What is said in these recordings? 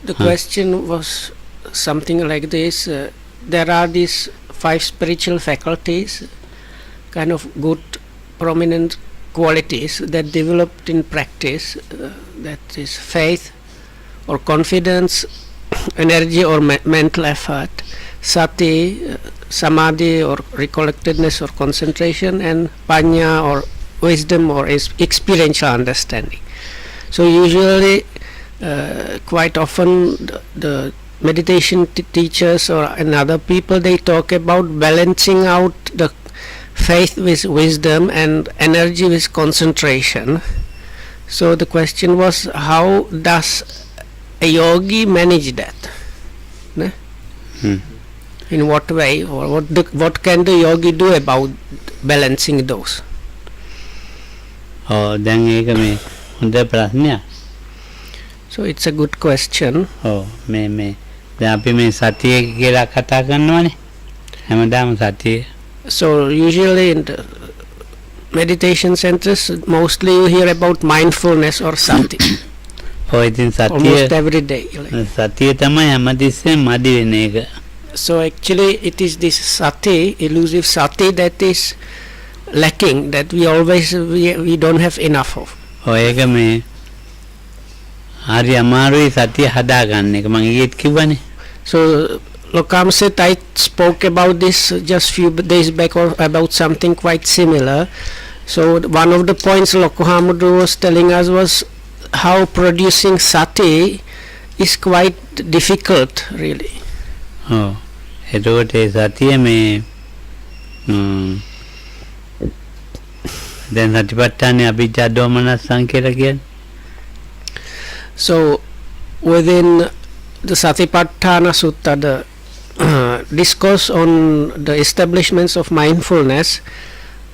The question was something like this. There are these 5 spiritual faculties, kind of good, prominent qualities that developed in practice. That is faith or confidence, energy or mental effort, sati, samadhi or recollectedness or concentration, and panya or wisdom or experiential understanding. So usually, quite often, the meditation teachers or and other people, they talk about balancing out the faith with wisdom and energy with concentration. So the question was, how does a yogi manage that? In what way, or what can the yogi do about balancing those? දැන් ඒක මේ හොඳ ප්‍රශ්නයක්. So it's a good question. මේ දැන් අපි මේ සතිය කියලා කතා කරනවානේ. හැමදාම සතිය. So usually in the meditation centers, mostly you hear about mindfulness or sati. ඉතින් සතිය almost every day. සතිය තමයි හැමතිස්සෙම මදි වෙන එක. So actually it is this sati, elusive sati, that is lacking, that we don't have enough of. ඒක මේ හරි අමාරුයි සතිය හදාගන්න එක. මම ඊයේත් කිව්වනේ. So Lokam said, I spoke about this just few days back, or about something quite similar. So one of the points Lokohamudu was telling us was how producing sati is quite difficult, really. එතකොට ඒ සතිය මේ දැන් සතිපට්ඨානේ අභිජ්ජා දෝමනස්සං කියලා කියන්නේ. So within the Satipatthana Sutta, the discourse on the establishments of mindfulness,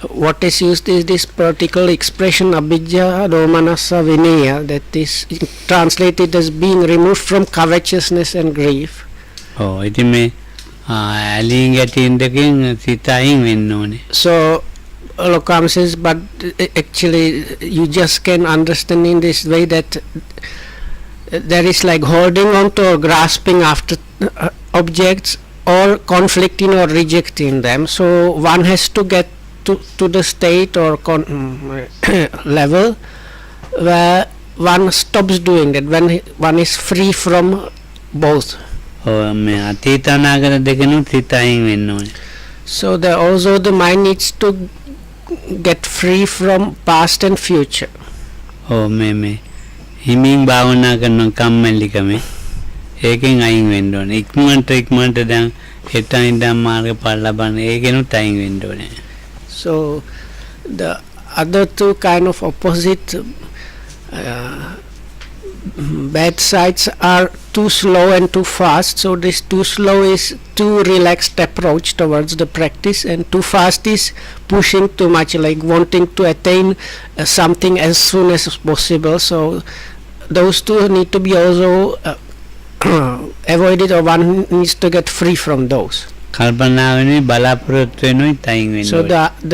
what is used is this particular expression abhijja domanassa vinaya, that is translated as being removed from covetousness and grief. ඉතින් මේ ඇලීම් ගැටීම් දෙකෙන් සිත අයින් වෙන්න ඕනේ. So Lokam says, but actually you just can understand in this way that there is like holding on to or grasping after objects, or conflicting or rejecting them. So one has to get to the state or level where one stops doing that, when one is free from both. මේ අතීත අනාගත දෙකෙනුත් සිත අයින් වෙන්න ඕනේ. So there also the mind needs to get free from past and future. මේ හිමින් භාවනා කරන කම්මැලිකම ඒකෙන් අයින් වෙන්න ඕනේ. ඉක්මනට දැන් හිතින් දැන් මාර්ගඵල ලබන්න ඒකෙනුත් අයින් වෙන්න ඕනේ. So the other two kind of opposite bad sides are too slow and too fast. So this too slow is too relaxed approach towards the practice, and too fast is pushing too much, like wanting to attain something as soon as possible. So those two need to be also avoided, or one needs to get free from those. So the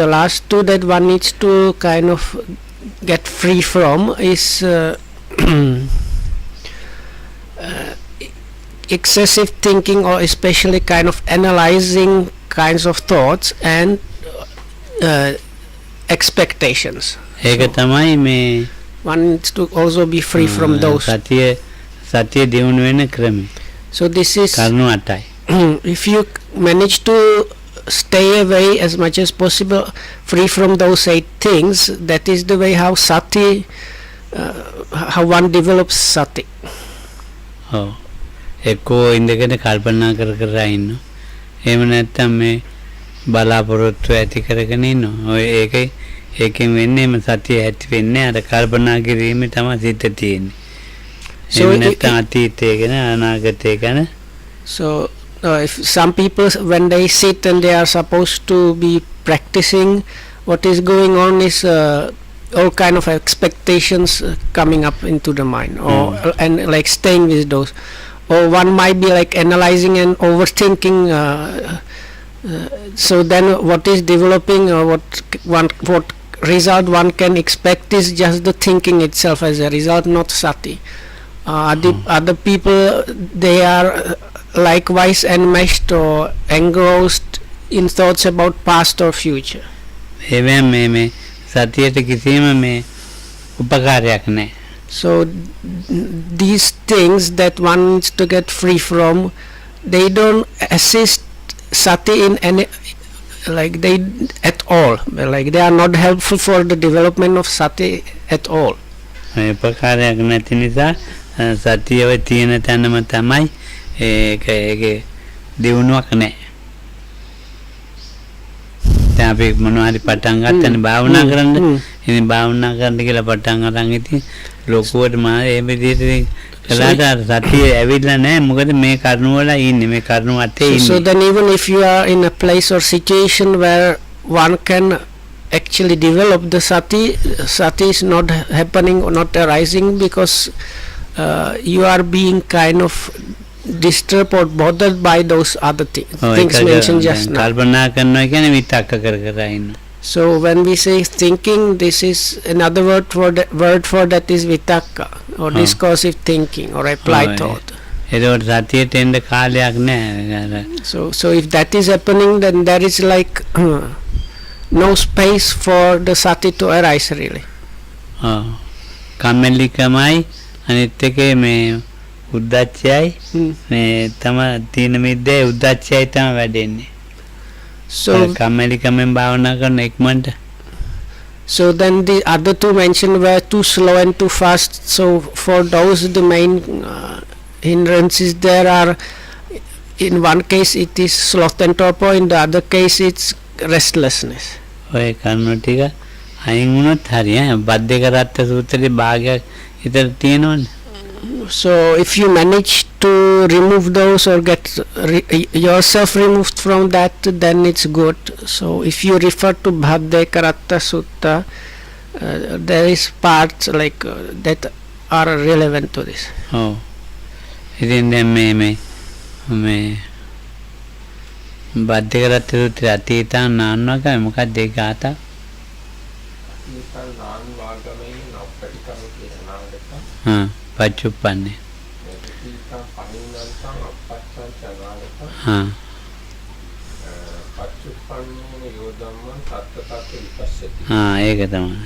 last two that one needs to kind of get free from is excessive thinking, or especially kind of analyzing kinds of thoughts and expectations. One needs to also be free from those. So this is if you manage to stay away as much as possible, free from those 8 things, that is the way how sati, how one develops sati. එක්කෝ ඉඳගෙන කල්පනා කර ඉන්න. එහෙම නැත්නම් මේ බලාපොරොත්තු ඇති කරගෙන ඉන්නවා. ඒකෙන් වෙන්නේ මේ සතිය ඇති වෙන්නේ අර කල්පනා කිරීමේ තමයි සිත තියෙන්නේ. එහෙම නැත්නම් අතීතය ගැන අනාගතය ගැන. So if some people, when they sit and they are supposed to be practicing, what is going on is all kind of expectations coming up into the mind, or and like staying with those. Or one might be like analyzing and overthinking. So then what is developing, or what result one can expect is just the thinking itself as a result, not sati. other people, they are likewise enmeshed or engrossed in thoughts about past or future. එවෙන් මේ සතියට කිසිම මේ උපකාරයක් නැහැ. So these things that one needs to get free from, they don't assist sati in any, like they at all, like they are not helpful for the development of sati at all. මේ උපකාරයක් නැති නිසා සතිය ඔය තියෙන තැනම තමයි ඒකේ දියුණුවක් නැහැ. දැන් අපි මොනවාරි පටන් ගන්නනේ භාවනා කරන්න. ඉතින් භාවනා කරන්න කියලා පටන් අරන් ඉතින් ලොකුවට මම මේ විදිහට කළාට සතිය ඇවිල්ලා නැහැ. මොකද මේ කරුණ වල ඉන්නේ මේ කරුණ අතේ ඉන්නේ. So then even if you are in a place or situation where one can actually develop the sati is not happening or not arising because you are being kind of disturbed or bothered by those other things mentioned just now. කල්පනා කරනවා කියන්නේ විතක්ක කර කර ඉන්න. So when we say thinking, this is another word for that is vitakka or discursive thinking or applied thought. ඒකට සතියට එන්න කාලයක් නැහැ. So if that is happening, then there is like no space for the sati to arise really. කම්මැලිකමයි අනිත් එකේ මේ උද්දච්චයයි මේ තම තීන මිද්දේ උද්දච්චයයි තමයි වැඩෙන්නේ. So කම්මැලිකමෙන් භාවනා කරන ඉක්මනට. So then the other two mentioned were too slow and too fast. So for those the main hindrances there are, in one case it is sloth and torpor, in the other case it's restlessness. ඔය කර්ම ටික අයින් වුණොත් හරිය. බද්දේක රත්ත සූත්‍රයේ භාගයක් විතර තියෙනවනේ. So if you manage to remove those or get yourself removed from that, then it's good. So if you refer to Bhaddekaratta Sutta, there is parts like that are relevant to this. Oh, ඉතින් දැන් මේ බද්දේකරත්ත සූත්‍රයේ අතීතං නාන්වක මොකක්ද ඒක ආතා? පච්චුප්පන්නේ. ඒක තමයි.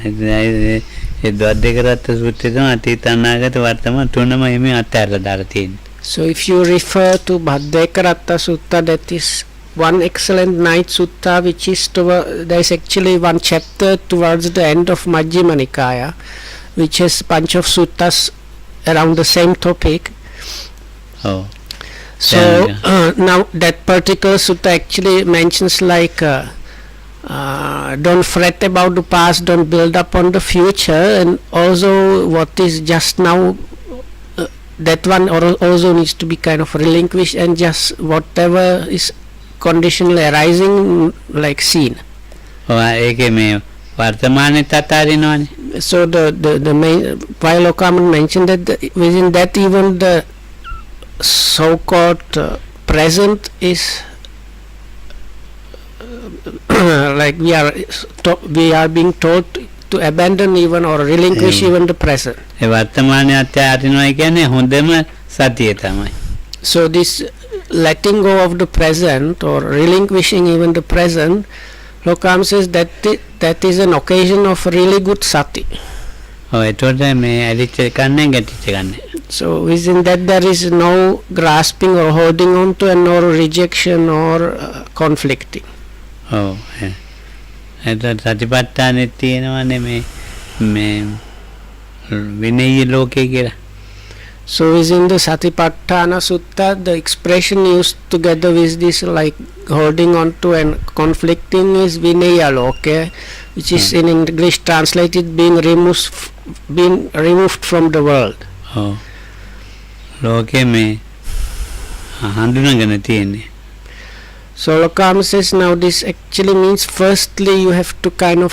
ඒ ද්වද්දේකරත්ත සූත්‍රයේ තමයි අතීත අනාගත වර්තමාන තුනම එමේ අත්හැරලා දාලා තියෙන්නේ. So if you refer to Bhaddekaratta Sutta, that is one excellent night sutta which is there is actually one chapter towards the end of Majjhima Nikaya which has bunch of suttas around the same topic. Oh. So now that particular sutta actually mentions like don't fret about the past, don't build up on the future, and also what is just now, that one also needs to be kind of relinquished and just whatever is conditionally arising like seen. ඒකේ මේ වර්තමානයේ තතරිනවනේ. So the main, while Okaman mentioned that within that even the so-called present is like we are being told to abandon even or relinquish even the present. ඒ වර්තමානයේ අත්හැරිනවා කියන්නේ හොඳම සතිය තමයි. So this letting go of the present or relinquishing even the present, Lokam says that is an occasion of really good sati. ඒතකොට මේ ඇලිච්ච කන්නේ ගැටිච්ච කන්නේ. So within that there is no grasping or holding on to and no rejection or conflicting. ඔව්. එතකොට සතිපට්ඨානෙ තියෙනවනේ මේ විනය්‍ය ලෝකේ කියලා. So within the Satipatthana Sutta, the expression used together with this like holding on to and conflicting is Vinaya Loke, which is in English translated being removed from the world. Oh. ලෝකේ මේ හඳුනාගෙන තියෙන්නේ. So Lokam says now this actually means firstly you have to kind of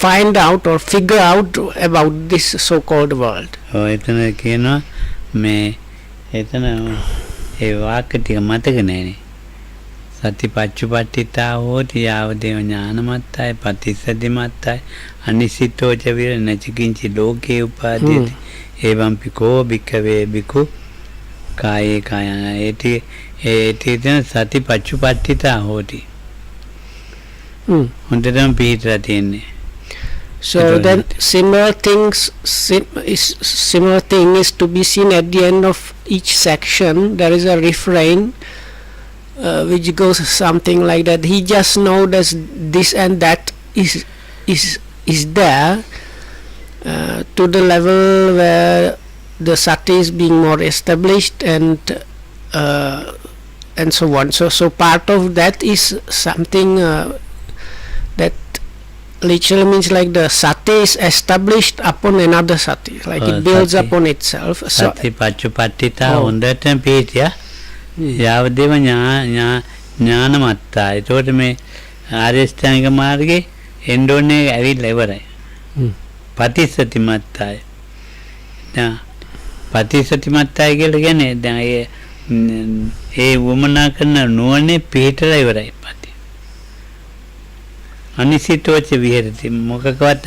find out or figure out about this so-called world. එතන කියනවා මේ එතන ඒ වාක්‍ය ටික මතක නැහැනේ. සති පච්චුපට්ඨිතා හෝති යාවදේව ඥානමත්තාය පටිසද්ධිමත්තාය අනිසිතෝච විර නචකින්චි ලෝකේ උපාදීති එවං පිකෝ භික්ඛවේ බිකු කායේ කායන ඒටි දෙන සති පච්චුපට්ඨිතා හෝති හොඳටම පිළිතලා තියෙන්නේ. So then similar thing is to be seen at the end of each section. There is a refrain which goes something like that. He just knows that this and that is there to the level where the sati is being more established and so on. So part of that is something that literally means like the sati is established upon another sati, like it builds sati. upon itself. So සති පච්චුපට්ඨිතා හොඳටම පිළිතියා යාවදේව ඥානමත්තා. ඒතකොට මේ ආර්ය ශ්‍රැංග මාර්ගේ එන්ඩෝනේ ඇවිල්ලා ඉවරයි. පටිසතිමත්තාය. දැන් පටිසතිමත්තාය කියලා කියන්නේ දැන් ඒ වමනා කරන නුවණේ පිළිතලා ඉවරයි. අනිසිතෝච විහෙරති මොකකවත්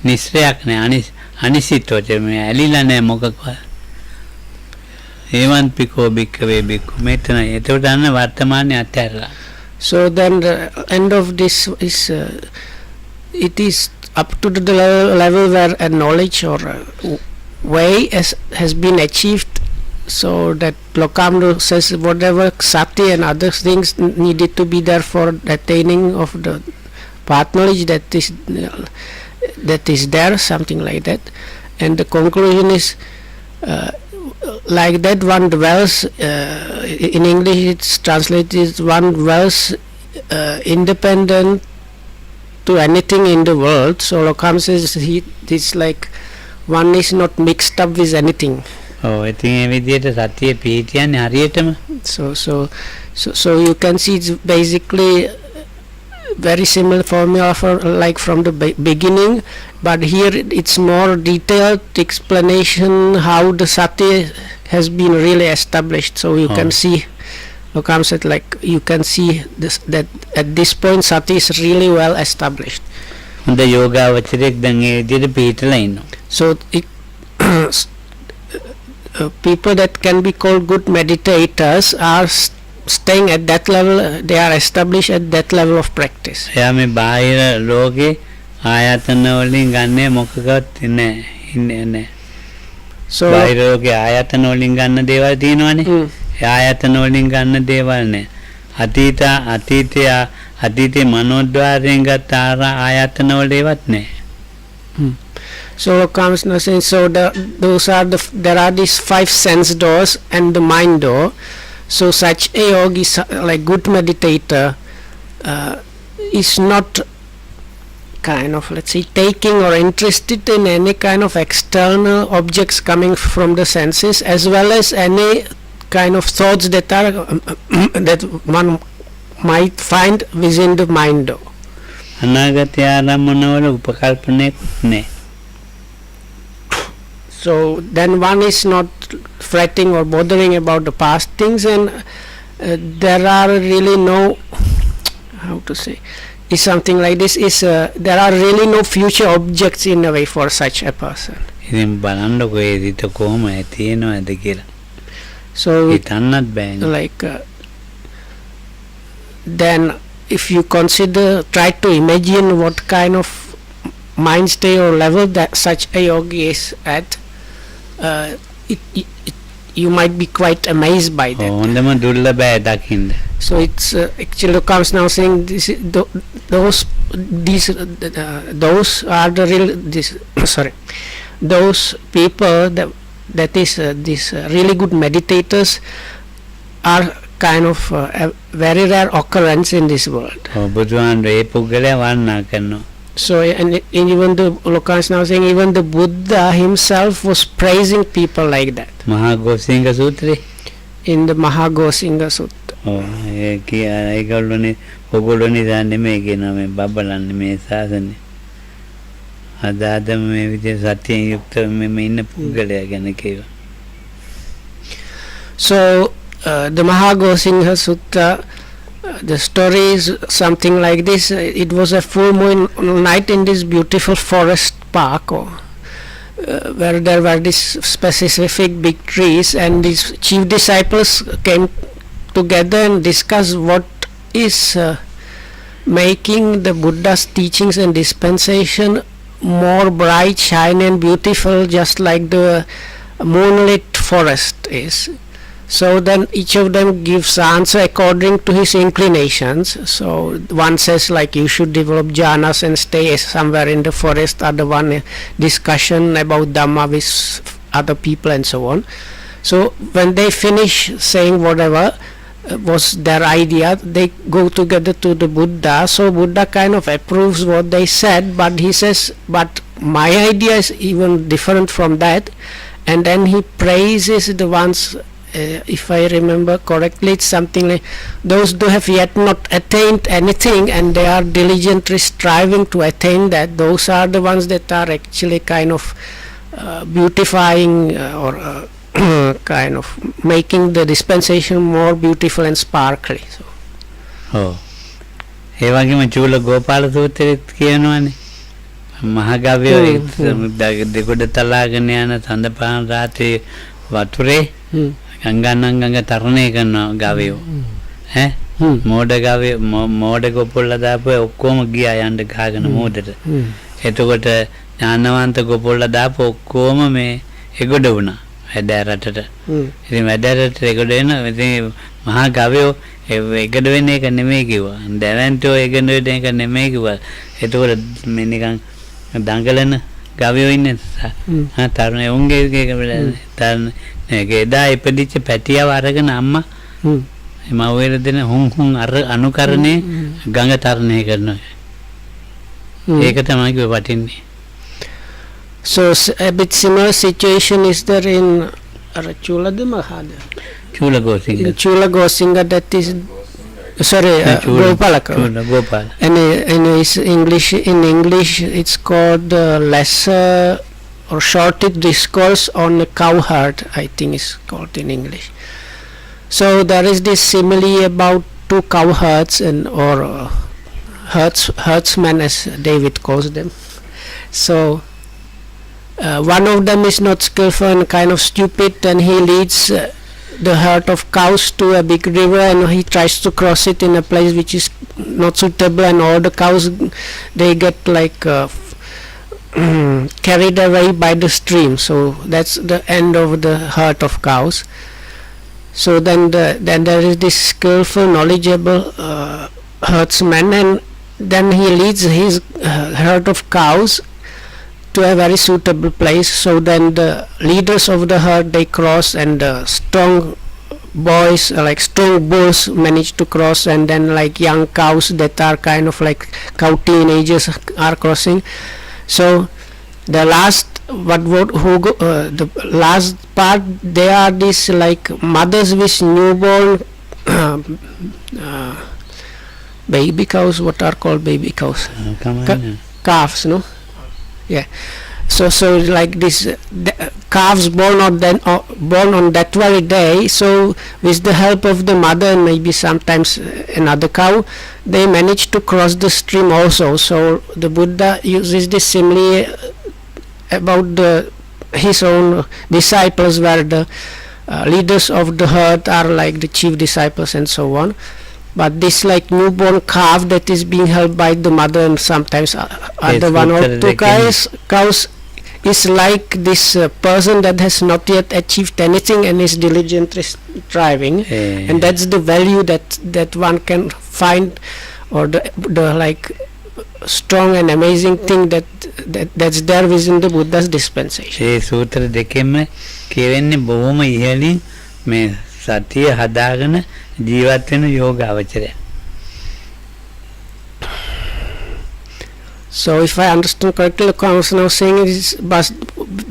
නිස්සයක් නෑ අනිසිතෝච මේ ඇලිලා නෑ මොකකවත් ඒවන් පිකෝ භික්ඛවේ බික්ඛු මෙතන එතකොට අන්න වර්තමානයේ අත්හැරලා. So then the end of this is it is up to the level where a knowledge or a way has been achieved, so that Lokamru says whatever sati and other things needed to be there for attaining of the path knowledge that is there, something like that. And the conclusion is like that one dwells in English it's translated one dwells independent to anything in the world. So Lokam says it's like one is not mixed up with anything. ඉතින් මේ විදිහට සතිය පිහිටියන්නේ හරියටම. So you can see it's basically very similar formula for like from the beginning, but here it's more detailed explanation how the sati has been really established. So you can see, Lokam said, like you can see this, that at this point sati is really well established. හොඳ යෝගාවචරයක් දැන් ඒ විදිහට පිහිටලා ඉන්නවා. So it people that can be called good meditators are staying at that level. They are established at that level of practice. එයා මේ බාහිර ලෝකේ ආයතන වලින් ගන්නේ මොකක්වත් නැහැ ඉන්නේ නැහැ. So බාහිර ලෝකේ ආයතන වලින් ගන්න දේවල් තියෙනවනේ. ඒ ආයතන වලින් ගන්න දේවල් නැහැ. අතීතයේ මනෝද්වාරයෙන් ගත්ත ආයතන වල ඒවත් නැහැ. So comes saying, so there are these 5 sense doors and the mind door. So such a yogi, like good meditator, is not kind of, let's say, taking or interested in any kind of external objects coming from the senses, as well as any kind of thoughts that are that one might find within the mind door. අනාගතය ආරම්භනවල උපකල්පනයක් නැහැ. So then one is not fretting or bothering about the past things, and there are really no, how to say, is something like this is there are really no future objects in a way for such a person. ඉතින් බලන්නකො ඒ විදිහට කොහොම තියෙනවද කියලා. So හිතන්නත් බෑනේ. like then if you try to imagine what kind of mind state or level that such a yogi is at, you might be quite amazed by that. හොඳම දුර්ලභයි දකින්න. So it's actually comes now saying those are the real those people that is these really good meditators are kind of a very rare occurrence in this world. බුදුහාමුදුරේ ඒ පුද්ගලයා වර්ණනා කරනවා. So and even the Lokam is now saying even the Buddha himself was praising people like that. මහා ගෝසිංග සූත්‍රේ in the Mahagosinga Sutta. ඒගොල්ලෝනේ ඔගොල්ලෝනේ දන්නේ මේ කියනවා මේ බබලන්නේ මේ සාසනේ. අද මේ විදිහට සත්‍යයෙන් යුක්ත මේ ඉන්න පුද්ගලයා ගැන කියනවා. So the Mahagosinga Sutta The story is something like this. It was a full moon night in this beautiful forest park, where there were these specific big trees, and these chief disciples came together and discussed what is making the Buddha's teachings and dispensation more bright, shiny and beautiful, just like the moonlit forest is. So then each of them gives answer according to his inclinations. So one says like you should develop jhanas and stay somewhere in the forest, other one discussion about Dhamma with other people and so on. So when they finish saying whatever was their idea, they go together to the Buddha. So Buddha kind of approves what they said, but he says, but my idea is even different from that. And then he praises the ones, if I remember correctly, it's something like those who have yet not attained anything and they are diligently striving to attain that. Those are the ones that are actually kind of beautifying or kind of making the dispensation more beautiful and sparkly. So. ඔව්. ඒ වගේම චූල ගෝපාල සූත්‍රයේත් කියනවානේ. මහගව්‍යෝ දෙගොඩ තලාගෙන යන සඳපාන රාත්‍රී වතුරේ ගංගානංගඟ තරණය කරනවා ගවයෝ. මෝඩ ගවය මෝඩ ගොපොල්ල දාපුවා ඔක්කොම ගියා යන්න ගහගෙන මෝඩට. එතකොට ඥානවන්ත ගොපොල්ල දාපු ඔක්කොම මේ එගොඩ වුණා. වැඩරටට. ඉතින් වැඩරටට එගොඩ වෙන ඉතින් මහා ගවයෝ එගොඩ වෙන එක නෙමෙයි කිව්වා. දැවැන්තෝ එගොඩ වෙන එක නෙමෙයි කිව්වා. එතකොට මේ නිකන් දඟලන ගවයෝ ඉන්නේ. තරුණයෝ උන්ගේ තරුණ එදා ඉපදිච්ච පැටියව අරගෙන අම්මා මව්වර දෙන හුන් අනුකරණේ ගඟ තරණය කරනවා. ඒක තමයි කිව්ව වටින්නේ. So a bit similar situation is there in Chula de Mahada. Chula Gosinga. In Chula Gosinga, that is, sorry, Gopalaka. Chula Gopala. And it's English, in English it's called lesser or shorted discourse on a cow herd, I think it's called in English. So there is this simile about two cow herds and or herdsmen, as David calls them. So one of them is not skillful and kind of stupid, and he leads the herd of cows to a big river, and he tries to cross it in a place which is not suitable, and all the cows, they get like carried away by the stream. So that's the end of the herd of cows. So then there is this skillful, knowledgeable herdsman, and then he leads his herd of cows to a very suitable place. So then the leaders of the herd, they cross, and the strong boys, like strong bulls, manage to cross, and then like young cows that are kind of like cow teenagers are crossing. So the last the last part, they are these like mothers with newborn baby cows. What are called baby cows? Calves, no? Yeah. So like this calves born on that very day. So with the help of the mother and maybe sometimes another cow, they manage to cross the stream also. So the Buddha uses this simile about his own disciples, where the leaders of the herd are like the chief disciples and so on. But this like newborn calf that is being held by the mother, and sometimes other one or two cows is like this person that has not yet achieved anything and is diligently striving, and that's the value that one can find, or the like strong and amazing thing that's there within the Buddha's dispensation. ඒ සූත්‍ර දෙකෙන්ම කියවෙන්නේ බොහොම ඉහළින් මේ සතිය හදාගෙන ජීවත් වෙන යෝගාවචරය. So if I understand correctly, I was now saying is, but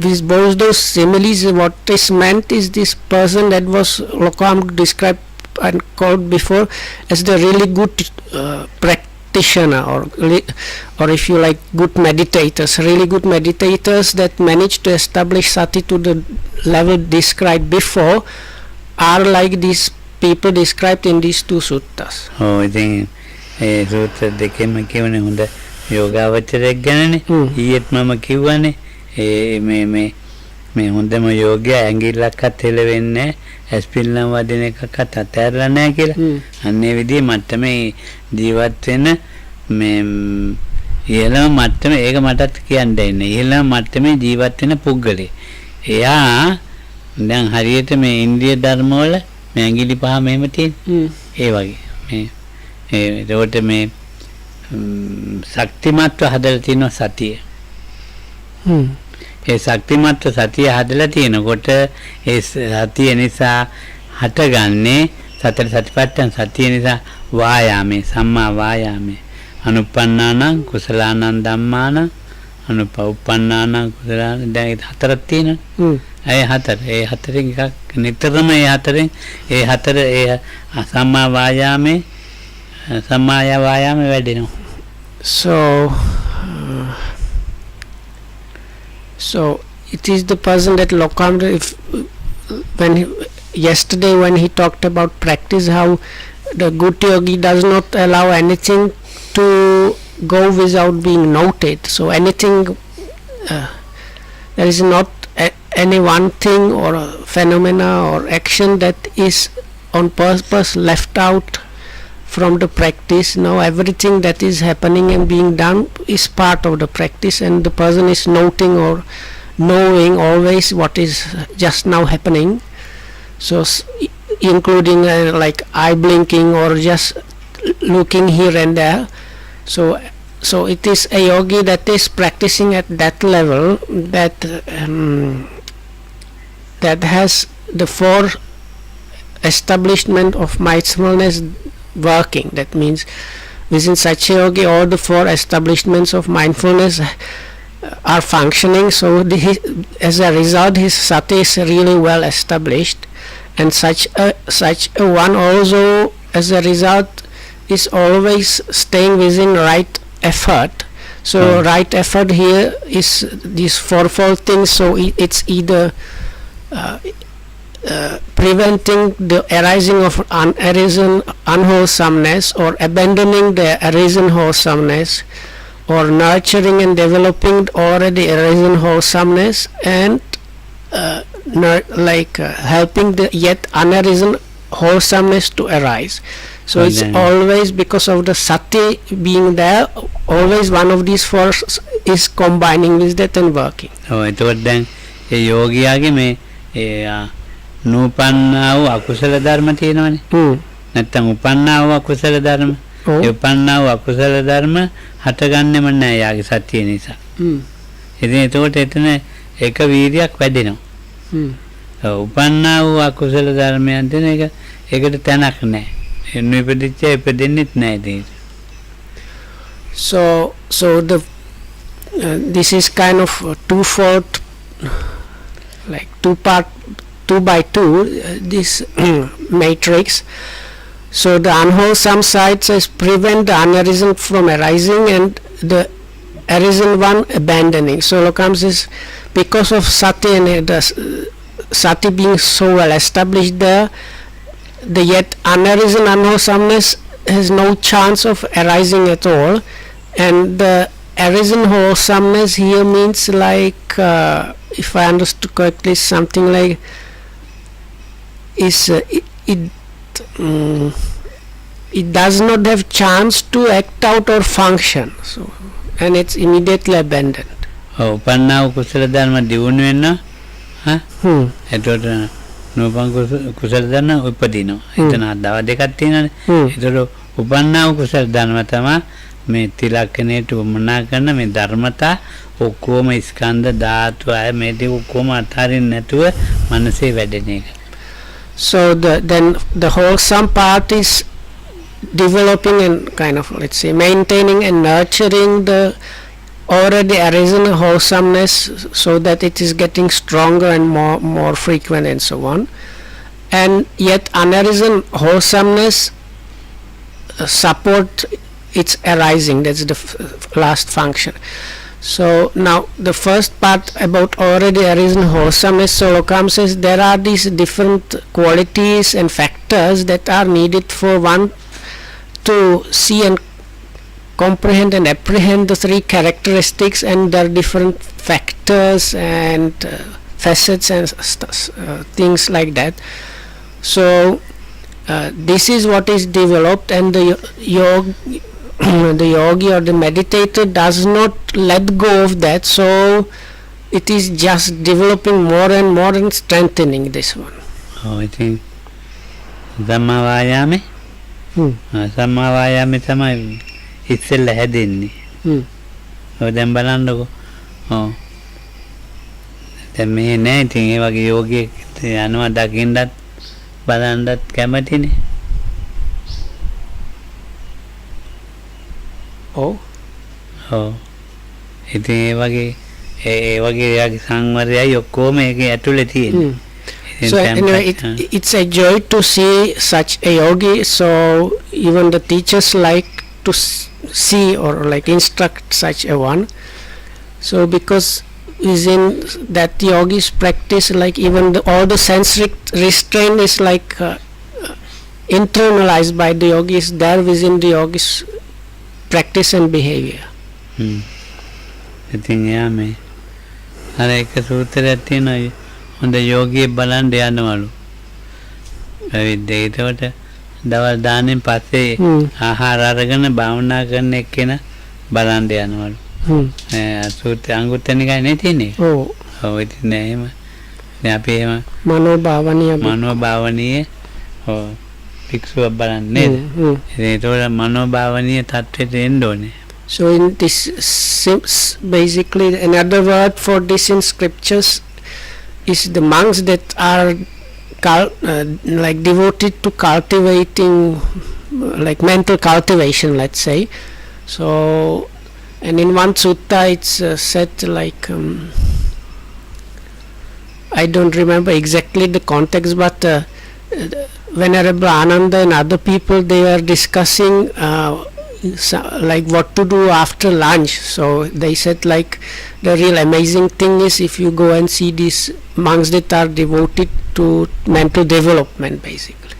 with both those similes, what is meant is this person that was Lokam described and called before as the really good practitioner, or if you like, good meditators, really good meditators that manage to establish sati to the level described before, are like these people described in these two suttas. ඔව් ඉතින් ඒ සූත්‍ර දෙකෙන්ම කියවනේ හොඳ යෝගාවචරයක් ගැනනේ. ඊයේත් මම කිව්වනේ ඒ මේ හොඳම යෝගය ඇඟිල්ලක්වත් හෙලවෙන්නේ ඇස්පිල්ලම් වදින එකක්වත් අතහැරලා නැහැ කියලා. අන්නේ විදිහේ මට්ටමේ ජීවත් වෙන මේ ඉහළම මට්ටමේ ඒක මටත් කියන්න ඉන්නේ. ඉහළම මට්ටමේ ජීවත් වෙන පුද්ගලෙ. එයා දැන් හරියට මේ ඉන්දිය ධර්මවල මේ ඇඟිලි පහ මෙහෙම තියෙන. ඒ වගේ. ඒකට මේ ශක්තිමත්ව හදලා තියෙන සතිය. ඒ ශක්තිමත්ව සතිය හදලා තියෙනකොට ඒ සතිය නිසා හටගන්නේ සතර සතිපට්ඨාන සතිය නිසා වායාමේ සම්මා වායාමේ අනුප්පන්නානං කුසලානං ධම්මානං අනුපව්පන්නානං කුසලාන දැන් හතරක් තියෙනවා. ඒ හතරෙන් එකක් නිතරම ඒ හතර ඒ සම්මා වායාමේ වැඩෙනවා. So it is the person that Lokamra, yesterday when he talked about practice, how the good yogi does not allow anything to go without being noted. So anything, there is not any one thing or a phenomena or action that is on purpose left out from the practice. Now everything that is happening and being done is part of the practice, and the person is noting or knowing always what is just now happening. So including like eye blinking or just looking here and there. So it is a yogi that is practicing at that level, that has the four establishment of mindfulness working. That means within such a yogi all the four establishments of mindfulness are functioning. So as a result his sati is really well established, and such a one also as a result is always staying within right effort. So right effort here is these fourfold things. So it's either preventing the arising of unarisen unwholesomeness, or abandoning the arisen wholesomeness, or nurturing and developing already arisen wholesomeness, and helping the yet unarisen wholesomeness to arise. So it's always because of the sati being there, always one of these forces is combining with that and working. එතකොට දැන් ඒ යෝගියාගේ මේ නූපන්නා වූ අකුසල ධර්ම තියෙනවනේ. නැත්තම් උපන්නා වූ අකුසල ධර්ම. ඒ උපන්නා වූ අකුසල ධර්ම හටගන්නෙම නැහැ යාගේ සතිය නිසා. ඉතින් එතකොට එතන එක වීර්යයක් වැඩෙනවා. උපන්නා වූ අකුසල ධර්මයන් දෙන ඒකට තැනක් නැහැ. නිපදිච්ච ඉපදෙන්නෙත් නැහැ ඉතින්. So the this is kind of twofold, like two by two, this matrix. So the unwholesome side says prevent the unarisen from arising, and the arisen one abandoning. So Lokam says because of sati and the sati being so well established there, the yet unarisen unwholesomeness has no chance of arising at all, and the arisen wholesomeness here means like if I understood correctly, something like is it does not have chance to act out or function, so and it's immediately abandoned. උපන්නා වූ කුසල ධර්ම දියුණු වෙන එතකොට නූපන් කුසල ධර්ම උපදිනවා. එතන දව දෙකක් තියෙනවානේ. ඒතකොට උපන්නා වූ කුසල ධර්ම තමයි මේ තිලක්ෂණයට උමනා කරන මේ ධර්මතා ඔක්කොම ස්කන්ධ ධාතු අය මේ දේ ඔක්කොම අතරින් නැතුව මනසේ වැඩෙන එක. So then the wholesome part is developing and kind of, let's say, maintaining and nurturing the already arisen wholesomeness, so that it is getting stronger and more frequent and so on, and yet unarisen wholesomeness support its arising. That's the last function. So now the first part about already arisen wholesomeness. So Lokam says there are these different qualities and factors that are needed for one to see and comprehend and apprehend the three characteristics, and there are different factors and facets and things like that. So this is what is developed, and the yogi or the meditator does not let go of that, so it is just developing more and more and strengthening this one. ඉතින් සම්මා වායාමේ සම්මා වායාමේ තමයි ඉස්සෙල්ලා හැදෙන්නේ. ඔය දැන් බලන්නකෝ. දැන් මේ නෑ ඉතින් ඒ වගේ යෝගියෙක් යනවා දකින්නත් බලන්නත් කැමතිනේ. ඉතින් ඒ වගේ යාගේ සංවරයයි ඔක්කොම ඒකේ ඇතුලේ තියෙන්නේ. So anyway, it's a joy to see such a yogi. So even the teachers like to see or like instruct such a one. So because within that yogi's practice, like even all the sense restraint is like internalized by the yogis there within the yogi's practice and behavior. ඉතින් යාමේ අර එක සූත්‍රයක් තියෙනවා හොඳ යෝගියෙක් බලන්න යනවලු. ඒකට දවල් දාන්නෙන් පස්සේ ආහාර අරගෙන භාවනා කරන එක්කෙනා බලන්න යනවලු. සූත්‍ර අංගුත්තර නිකායේ නේ තියෙන්නේ. ඔව් ඉතින් එහෙම. දැන් අපි එහෙම මනෝභාවනීය භික්ෂුවක් බලන්නේ නේද? ඒතකොට මනෝභාවනීය තත්ත්වයට එන්න ඕනේ. So in this basically another word for this in scriptures is the monks that are like devoted to cultivating like mental cultivation, let's say. So and in one sutta it's said like I don't remember exactly the context, but Venerable Ananda and other people, they were discussing like what to do after lunch. So they said like the real amazing thing is if you go and see these monks that are devoted to mental development basically.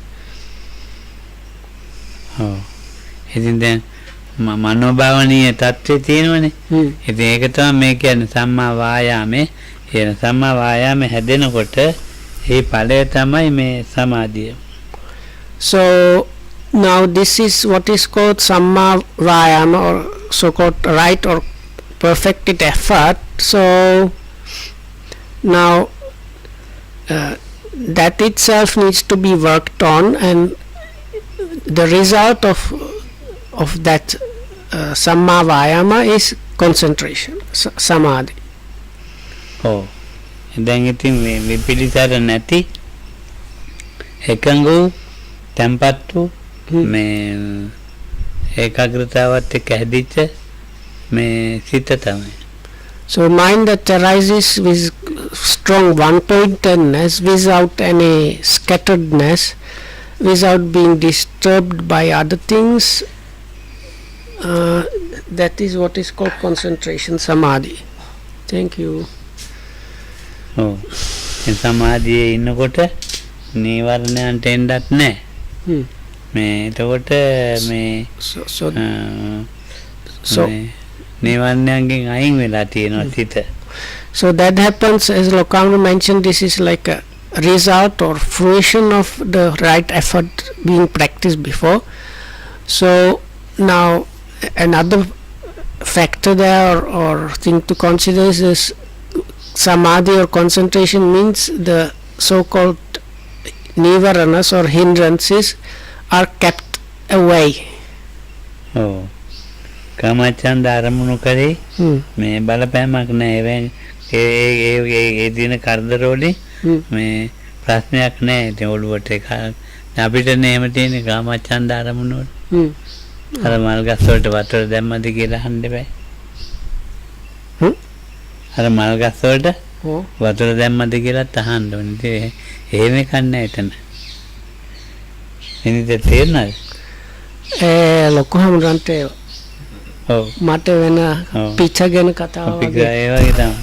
ඉතින් දැන් මනෝභාවනීය තත්ත්වයේ තියෙනවනේ. ඉතින් ඒක තමයි මේ කියන්නේ සම්මා වායාමේ. කියන සම්මා වායාමේ හැදෙනකොට ඒ ඵලය තමයි මේ සමාධිය. So now this is what is called Samma Vayama, or so called right or perfected effort. So now that itself needs to be worked on, and the result of that Samma Vayama is concentration, Samadhi. දැන් ඉතින් මේ විපිලිසර නැති එකඟ තැම්පත් මේ ඒකාග්‍රතාවත් එක්ක හැදිච්ච මේ සිත තමයි. So mind that arises with strong one-pointedness without any scatteredness, without being disturbed by other things, that is what is called concentration, Samadhi. Thank you. සමාධියේ ඉන්නකොට නීවරණයන්ට එන්නත් නැහැ. මේ එතකොට මේ නීවරණයන්ගෙන් අයින් වෙලා තියෙනවා සිත. So that happens, as Lokamra mentioned, this is like a result or fruition of the right effort being practiced before. So now another factor there or thing to consider is this Samadhi or concentration means the so-called nivaranas or hindrances are kept away. කාමච්ඡන්ද අරමුණු කරේ මේ බලපෑමක් නැහැ. ඒ දින කරදරවලින් මේ ප්‍රශ්නයක් නැහැ. ඒ ඔළුවට අපිට නේම තියෙන කාමච්ඡන්ද අරමුණු වල අර මල් ගස් වලට වතුර දැම්මද කියලා අහන්න බෑ. අර මල් ගස් වලට වතුර දැම්මද කියලා අහන්න ඕනේ. එහෙම එකක් නැහැ එතන. එනිද තේරෙනවද? ලොකු හමුරන්ට ඔව් මට වෙන ඔව්. පිච්ච ගැන කතාව අපි වගේ. ඒ වගේ තමයි.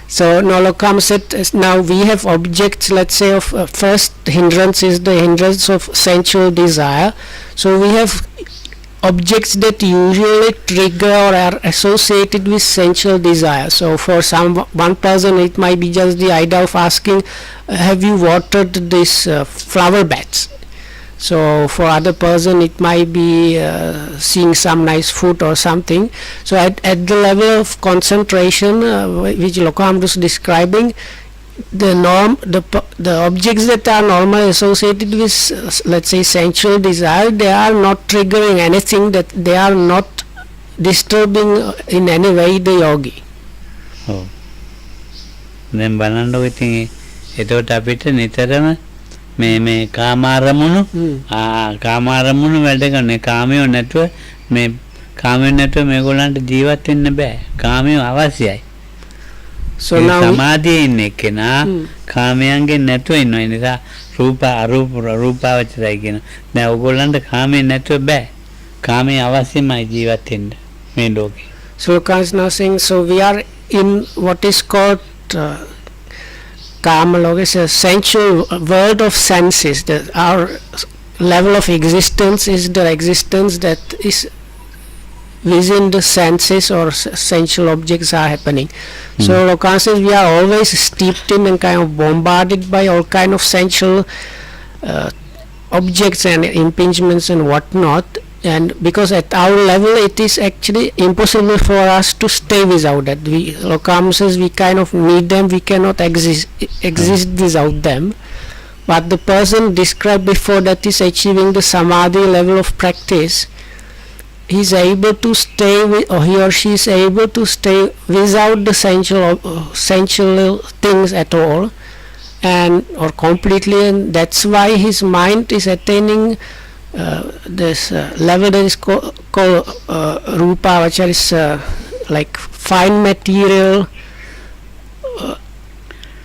So Nolokam said, now we have objects, let's say, of first hindrance is the hindrance of sensual desire. So we have objects that usually trigger or are associated with sensual desire. So for one person it might be just the idea of asking, have you watered this flower beds? So for other person it might be seeing some nice food or something. So at the level of concentration which Lokam was describing, the objects that are normally associated with let's say sensual desire, they are not triggering anything, that they are not disturbing in any way the yogi. ඔව් දැන් බලන්නකො ඉතින් එතකොට අපිට නිතරම මේ කාමාරමුණු කාමාරමුණු වැඩ කරන කාමයේ නැතුව මේ කාමයේ නැතුව මේගොල්ලන්ට ජීවත් වෙන්න බෑ. කාමයේ අවශ්‍යයි. So now සමාධියේ ඉන්න කෙනා කාමයන්ගෙන් නැතුව ඉන්නවා. ඒ නිසා රූප අරූප රූපාවචරයි කියන. දැන් ඕගොල්ලන්ට කාමයේ නැතුව බෑ. කාමයේ අවශ්‍යමයි ජීවත් වෙන්න මේ ලෝකේ. So Lokam is now saying, so we are in what is called Kama Loka, is a sensual world of senses. That our level of existence is the existence that is within the senses or sensual objects are happening. So Lokam says we are always steeped in and kind of bombarded by all kind of sensual objects and impingements and whatnot. And because at our level it is actually impossible for us to stay without that. Lokam says we kind of need them, we cannot exist without them. But the person described before that is achieving the samadhi level of practice, he is able to stay with, or he or she is able to stay without the sensual things at all, and or completely, and that's why his mind is attaining this level that is called rupa, which is like fine material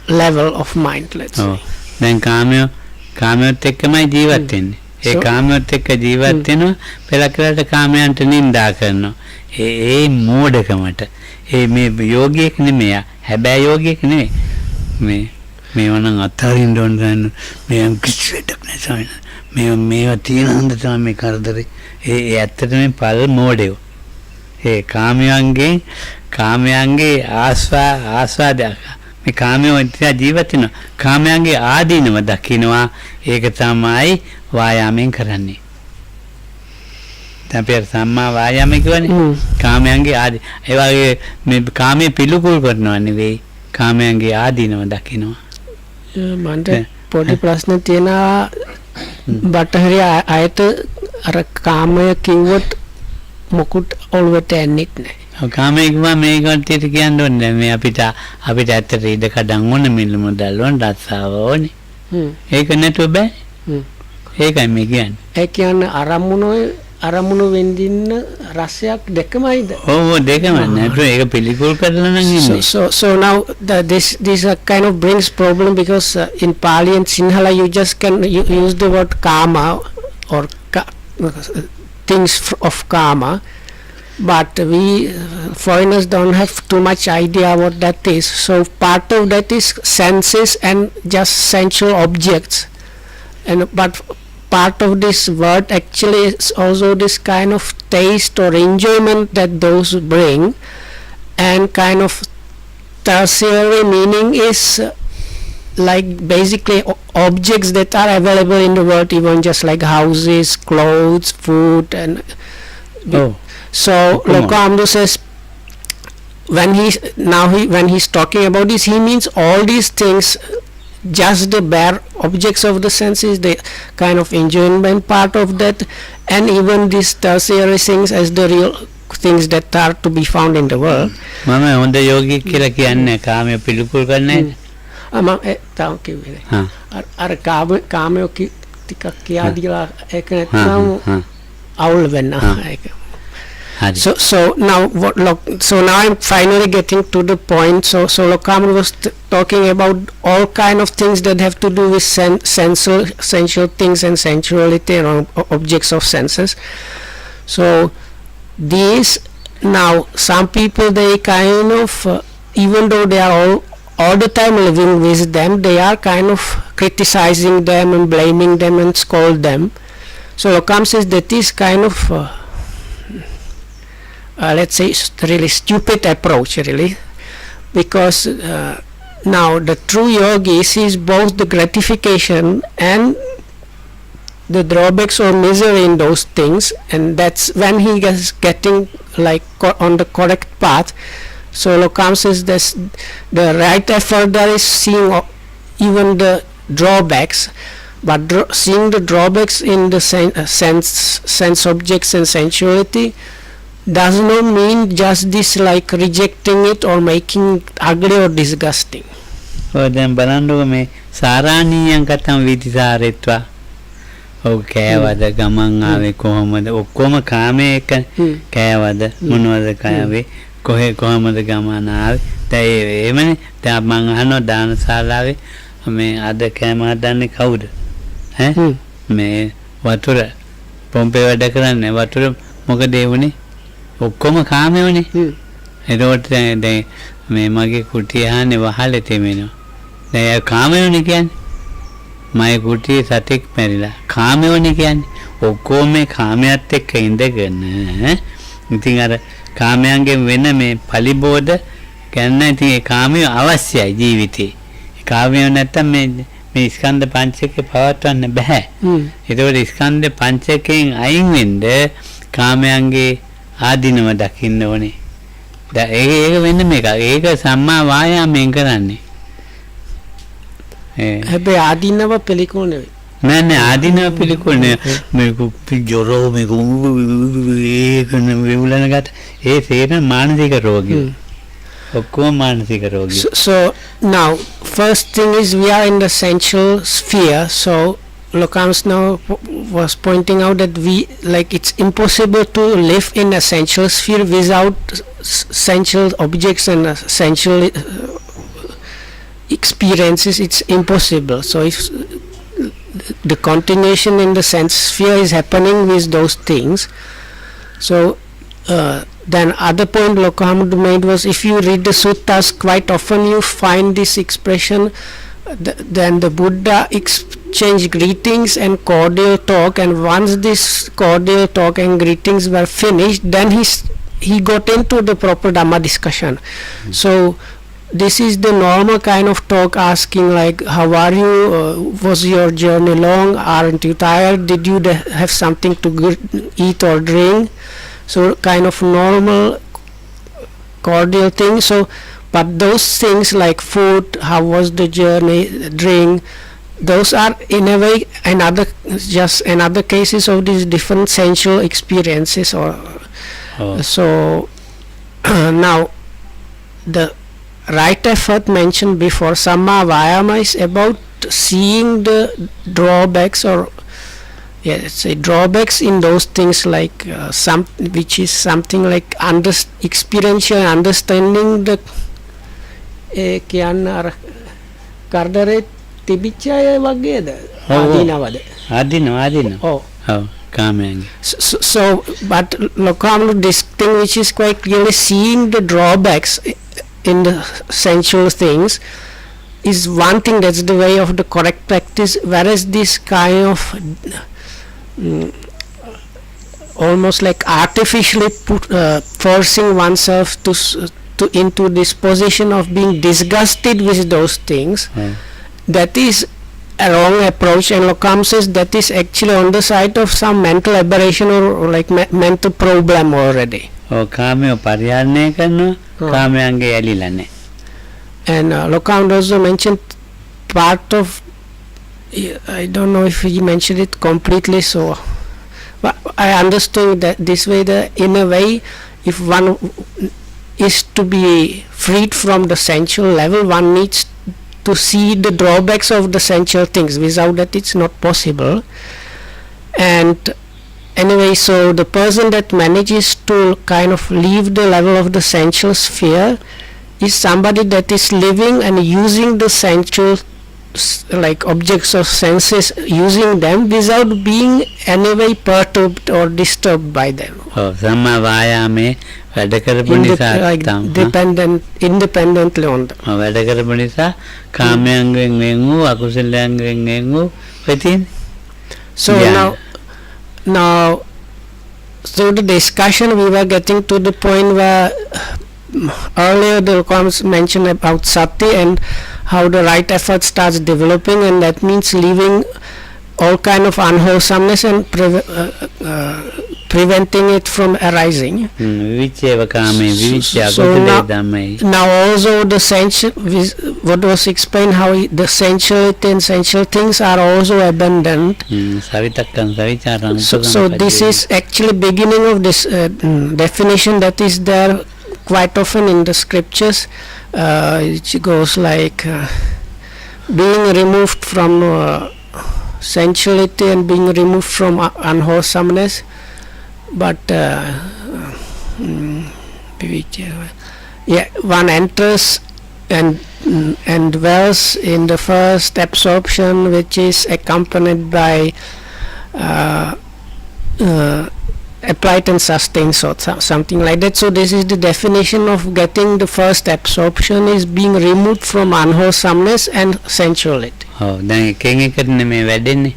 level of mind, let's say. දැන් කාමයට එක්කමයි ජීවත් වෙන්නේ. ඒ කාමයට එක්ක ජීවත් වෙනවා පෙරකරට කාමයන්ට නිඳා කරනවා. ඒ මෝඩකමට ඒ මේ යෝගියෙක් නෙමෙයි. හැබැයි යෝගියෙක් නෙමෙයි. මේව නම් අත්හරින්න ඕන දැන් මේ කිසි වැඩක් නැහැ. මේවා තියෙන හන්ද තමයි මේ කරදරේ. ඒ ඇත්තටම මේ පල් මෝඩයෝ. ඒ කාමයන්ගේ ආස්වාදයක් මේ කාමයේ ඉතියා ජීවත් වෙනවා. කාමයන්ගේ ආදීනව දකින්නවා. ඒක තමයි වායාමයෙන් කරන්නේ. දැන් අපි සම්මා වායාමයේ කියන්නේ කාමයන්ගේ ආදී. ඒ වගේ මේ කාමයේ පිළිකුල් කරනවා නෙවෙයි. කාමයන්ගේ ආදීනව දකින්නවා. මන්ට පොඩි ප්‍රශ්න තියෙනවා. බටහිර අයට අර කාමය කිව්වොත් මොකුත් ඔළුවට එන්නේ නැහැ. කාමයේ කිව්වා මේ කට්ටියට කියන්න ඕනේ මේ අපිට ඇත්තට ඉඩ කඩන් ඕන මිල මුදල් ඕන රස්සාව ඕනේ. ඒක නැතුව බෑ. ඒකයි මේ කියන්නේ. ඒ කියන්නේ අරමුණු වෙන්දින්න රසයක් දෙකමයිද? ඔව් දෙකම නැතුව ඒක පිළිකුල් කරලා නම් ඉන්නේ. So now this kind of brings problem, because in Pali and Sinhala you just can use the word kama or things of kama. But we foreigners don't have too much idea what that is. So part of that is senses and just sensual objects, but part of this word actually is also this kind of taste or enjoyment that those bring, and kind of tertiary meaning is like basically objects that are available in the world, even just like houses, clothes, food, and so Lokamdu says when he's talking about this, he means all these things, just the bare objects of the senses, the kind of enjoyment part of that, and even these tertiary things as the real things that are to be found in the world. Mama හොඳ යෝගී කියලා කියන්නේ කාමයේ පිළිකුල් කරන්නේ නැහැ. තාම කිව්වේ. අර කාමයේ ටිකක් කියා දීලා ඒක නැත්නම් අවුල් වෙනවා ඒක. So now I'm finally getting to the point. So Lokam was talking about all kind of things that have to do with sensual things and sensuality and objects of senses. So these now some people they kind of even though they are all the time living with them, they are kind of criticizing them and blaming them and scold them. So Lokam says that is kind of let's say really stupid approach really, because now the true yogi sees both the gratification and the drawbacks or misery in those things, and that's when he is getting like on the correct path. So Lokam says this, the right effort there is seeing even the drawbacks, but seeing the drawbacks in the sense objects and sensuality does not mean just this like rejecting it or making it ugly or disgusting. ඔය දැන් බලන්නකො මේ සාරාණීයන් කතම් විදිසාරෙත්වා ඔව් කෑවද ගමන් ආවේ කොහොමද ඔක්කොම කාමයේ එක කෑවද මොනවද කෑවේ කොහේ කොහමද ගමන ආවේ දැන් එහෙමනේ දැන් මං අහනවා දානශාලාවේ මේ අද කෑම හදන්නේ කවුද ඈ මේ වතුර පොම්පේ වැඩ කරන්නේ වතුර මොකද ඒ වුනේ ඔක්කොම කාමයෝනේ එතකොට දැන් මේ මගේ කුටි අහන්නේ වහලේ තෙමෙනවා දැන් කාමයෝනේ කියන්නේ මගේ කුටියේ සතෙක් මැරිලා කාමයෝනේ කියන්නේ ඔක්කොම මේ කාමයට එක්ක ඉඳගෙන ඉතින් අර කාමයන්ගෙන් වෙන මේ පලිබෝධ කියන්නේ ඉතින් ඒ කාමය අවශ්‍යයි ජීවිතේ කාමය නැත්තම් මේ ස්කන්ධ පංචකේ පවත්වන්න බෑ ඒකෝට ස්කන්ධ පංචකයෙන් අයින් වෙන්න කාමයන්ගේ ආදීනව දකින්න ඕනේ දැන් ඒක වෙන්න මේක ඒක සම්මා වායාමයෙන් කරන්නේ හැබැයි ආදීනව පිළිකුල් නෙවෙයි නෑ නෑ ආදීනව පිළිකුල් නේ මේක ජොරෝ මේක ඒක නෙවෙුලන ගත ඒ තේන මානසික රෝගී ඔක්කොම මානසික රෝගී so now first thing is we are in the sensual sphere, so Lokams now was pointing out that we like it's impossible to live in a sensual sphere without sensual objects and sensual experiences. It's impossible. So if the continuation in the sense sphere is happening with those things, so then other point Lokam made was if you read the suttas quite often you find this expression then the Buddha exchanged greetings and cordial talk, and once this cordial talk and greetings were finished then he got into the proper Dhamma discussion. So this is the normal kind of talk, asking like how are you, was your journey long, aren't you tired, did you have something to eat or drink, so kind of normal cordial thing. So but those things like food, how was the journey, drink, those are in a way another cases of these different sensual experiences or so now the right effort mentioned before, Samma Vayama, is about seeing the drawbacks or say drawbacks in those things like which is something like experiential understanding the කියන්න අර කරදරේ තිබිච්ච අය වගේද ආදීනවද ඔව් කාමයන් so but Lokam distinguishes quite clearly seeing the drawbacks in the sensual things is one thing, that's the way of the correct practice, whereas this kind of almost like artificially forcing oneself to into this position of being disgusted with those things, that is a wrong approach, and Lokam says that is actually on the side of some mental aberration or like mental problem already. කාමය පරිහරණය කරනවා කාමයන්ගේ ඇලිලා නැහැ. And Lokam also mentioned part of, I don't know if he mentioned it completely, so but I understood that this way, that in a way if one is to be freed from the sensual level, one needs to see the drawbacks of the sensual things, without that it's not possible. And anyway, so the person that manages to kind of leave the level of the sensual sphere is somebody that is living and using the sensual like objects of senses, using them without being any way perturbed or disturbed by them. ඔව් සම්මා වායාමේ වැඩ කරපු නිසා Like තමයි independently on them. වැඩ කරපු නිසා කාමයන්ගෙන් වෙන් වූ අකුසලයන්ගෙන් වෙන් වූ ප්‍රතින් So Yeah. now through the discussion we were getting to the point where earlier the comments mentioned about sati and how the right effort starts developing, and that means leaving all kind of unwholesomeness and preventing it from arising. විවිච්ඡේව කාමේ විවිච්ඡ So අකුසලේ now- ධම්මයි Now also the what was explained, how the sensuality and sensual things are also abandoned. සවිතක්කං සවිචාරං So this is actually beginning of this definition that is there quite often in the scriptures. It goes like being removed from sensuality and being removed from unwholesomeness, but one enters and dwells in the first absorption, which is accompanied by applied and sustained, so something like that. So this is the definition of getting the first absorption, is being removed from unwholesomeness and sensuality. ඔව් දැන් එකෙන් එකට නෙමෙයි වැඩෙන්නේ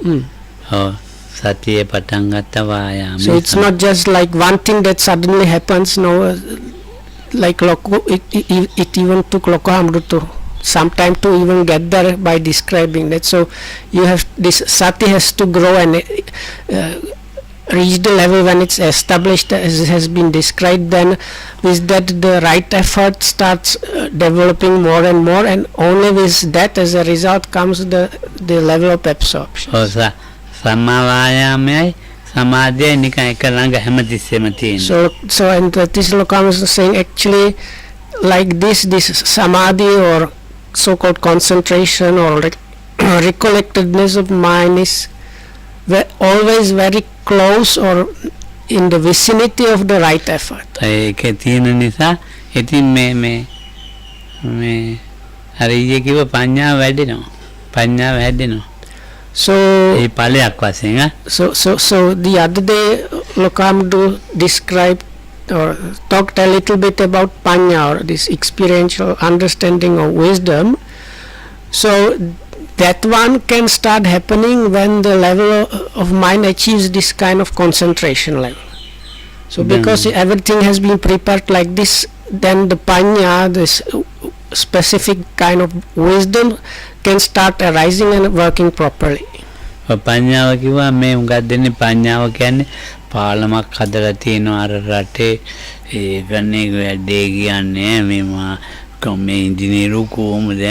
Mm. ඔව් සතියේ පටන් ගත්ත වායාමේ So it's not just like one thing that suddenly happens. No, like it even took Lokohamrutu some time to even get there by describing that. So you have this sati has to grow and reach the level when it's established as has been described. Then with that the right effort starts developing more and more, and only with that as a result comes the level of absorption. ඔව් සම්මා වායාමයයි සමාධියයි නිකන් එක ළඟ හැමතිස්සෙම තියෙනවා So and that is Lokam is saying actually like this samadhi or so-called concentration or recollectedness of mind is always very close or in the vicinity of the right effort. ඒක තියෙන නිසා ඉතින් මේ හරි ඊයේ කිව්ව පඤ්ඤාව වැඩෙනවා So ඒ ඵලයක් වශයෙන් so the other day Lokamdu described or talked a little bit about panya, or this experiential understanding of wisdom. So that one can start happening when the level of mind achieves this kind of concentration level. So because everything has been prepared like this, then the panya, this specific kind of wisdom, can start arising and working properly. පඤ්ඤාව කිව්වා මේ උඟක් දෙන්නේ පඤ්ඤාව කියන්නේ පාලමක් හදලා තියෙනවා අර රටේ ඒකනේ වැඩේ කියන්නේ මේ ඉංජිනේරු කොහොමද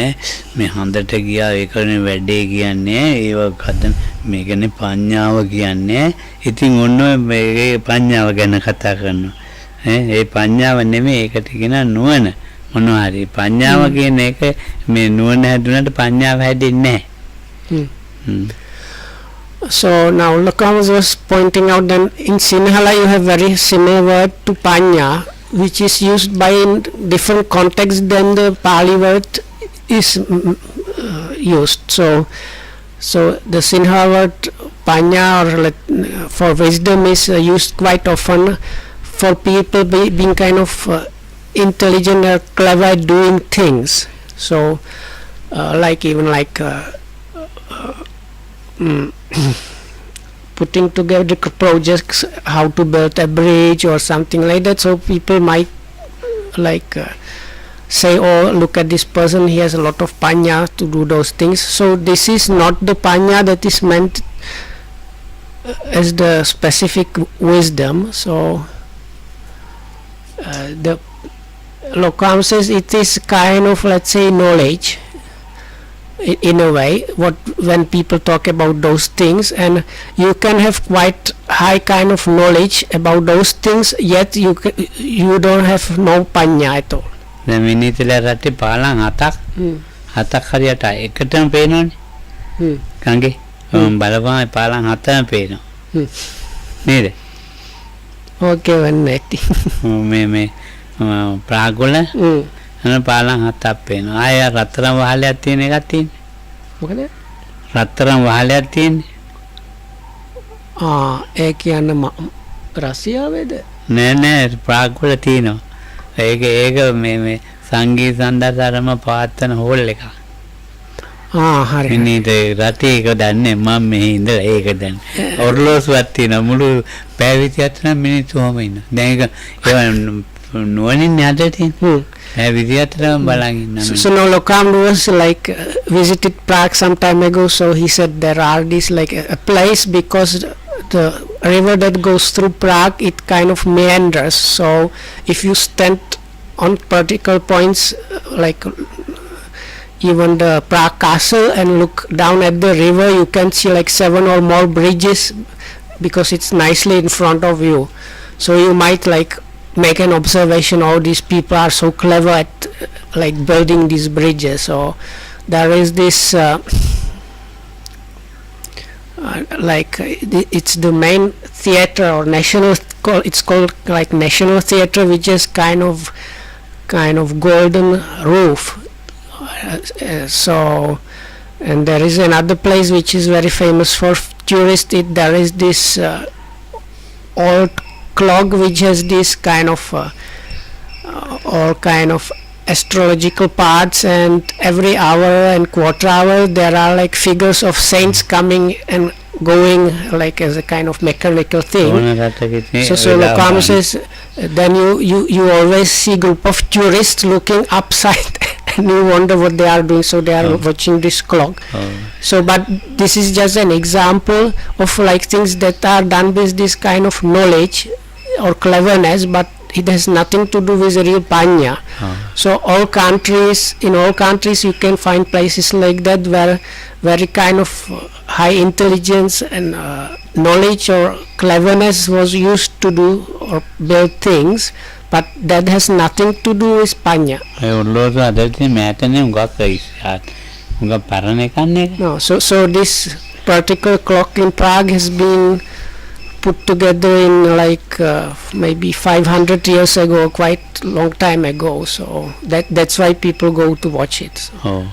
මේ හන්දට ගියා ඒකනේ වැඩේ කියන්නේ ඒක හදන මේකනේ පඤ්ඤාව කියන්නේ ඉතින් ඔන්න මේ පඤ්ඤාව ගැන කතා කරනවා ඒ පඤ්ඤාව නෙමෙයි ඒකට කියන නුවණ මොනවා හරි පඤ්ඤාව කියන එක මේ නුවණ හැදුනට පඤ්ඤාව හැදෙන්නේ නැහැ So now Lokam was pointing out that in Sinhala you have very similar word to panya, which is used by in different contexts than the Pali word is used. So the Sinhala word panya or for wisdom is used quite often for people being kind of intelligent or clever doing things. So like even like putting together projects, how to build a bridge or something like that. So people might like say, oh, look at this person, he has a lot of panya to do those things. So this is not the panya that is meant as the specific wisdom. So the Lokam says it is kind of, let's say, knowledge in a way, when people talk about those things, and you can have quite high kind of knowledge about those things, yet you don't have no panya at all. දැන් මිනිතල රටේ පාලම් හතක් හරියට එකටම පේනවනේ කංගේ බලපන් පාලම් හතම පේනවා නේද Okay, when නැති මේ ප්‍රාග් වල අන පාලම් හතක් පේනවා. ආය රත්තරන් වහලයක් තියෙන එකක් තියෙන්නේ. මොකද? රත්තරන් වහලයක් තියෙන්නේ. ඒ කියන්නේ රසියාවේද? නෑ ප්‍රාග් වල තියෙනවා. ඒක මේ සංගීත සම්දර්ශනම පවත්වන හෝල් එකක්. හරි. මිනිත් රටේ ඒක දන්නේ මම මෙහි ඉඳලා ඒක දන්නේ. ඔර්ලෝසුවක් තියෙනවා මුළු පැය 24 මිනිත්තුම ඉන්න. දැන් ඒක නුවණින් යද්දී තියෙන. පැය 24ම බලන් ඉන්නවා. So no, Lokam was like visited Prague some time ago. So he said there are this like a place because the river that goes through Prague, it kind of meanders. So if you stand on particular points like even the Prague castle and look down at the river, you can see like 7 or more bridges because it's nicely in front of you. So you might like make an observation, all these people are so clever at like building these bridges. So there is this it's the main theater or national, it's called like National Theater, which is kind of golden roof. So and there is another place which is very famous for tourists. There is this old clock which has this kind of all kind of astrological parts, and every hour and quarter hour there are like figures of saints coming and going like as a kind of mechanical thing. So Lokam says then you always see group of tourists looking upside and you wonder what they are doing, so they are watching this clock. So but this is just an example of like things that are done with this kind of knowledge or cleverness, but it has nothing to do with real panya. So in all countries you can find places like that where very kind of high intelligence and knowledge or cleverness was used to do or build things, but that has nothing to do with panya. No, so this particular clock in Prague has been put together in like maybe 500 years ago, quite long time ago. So that's why people go to watch it. So.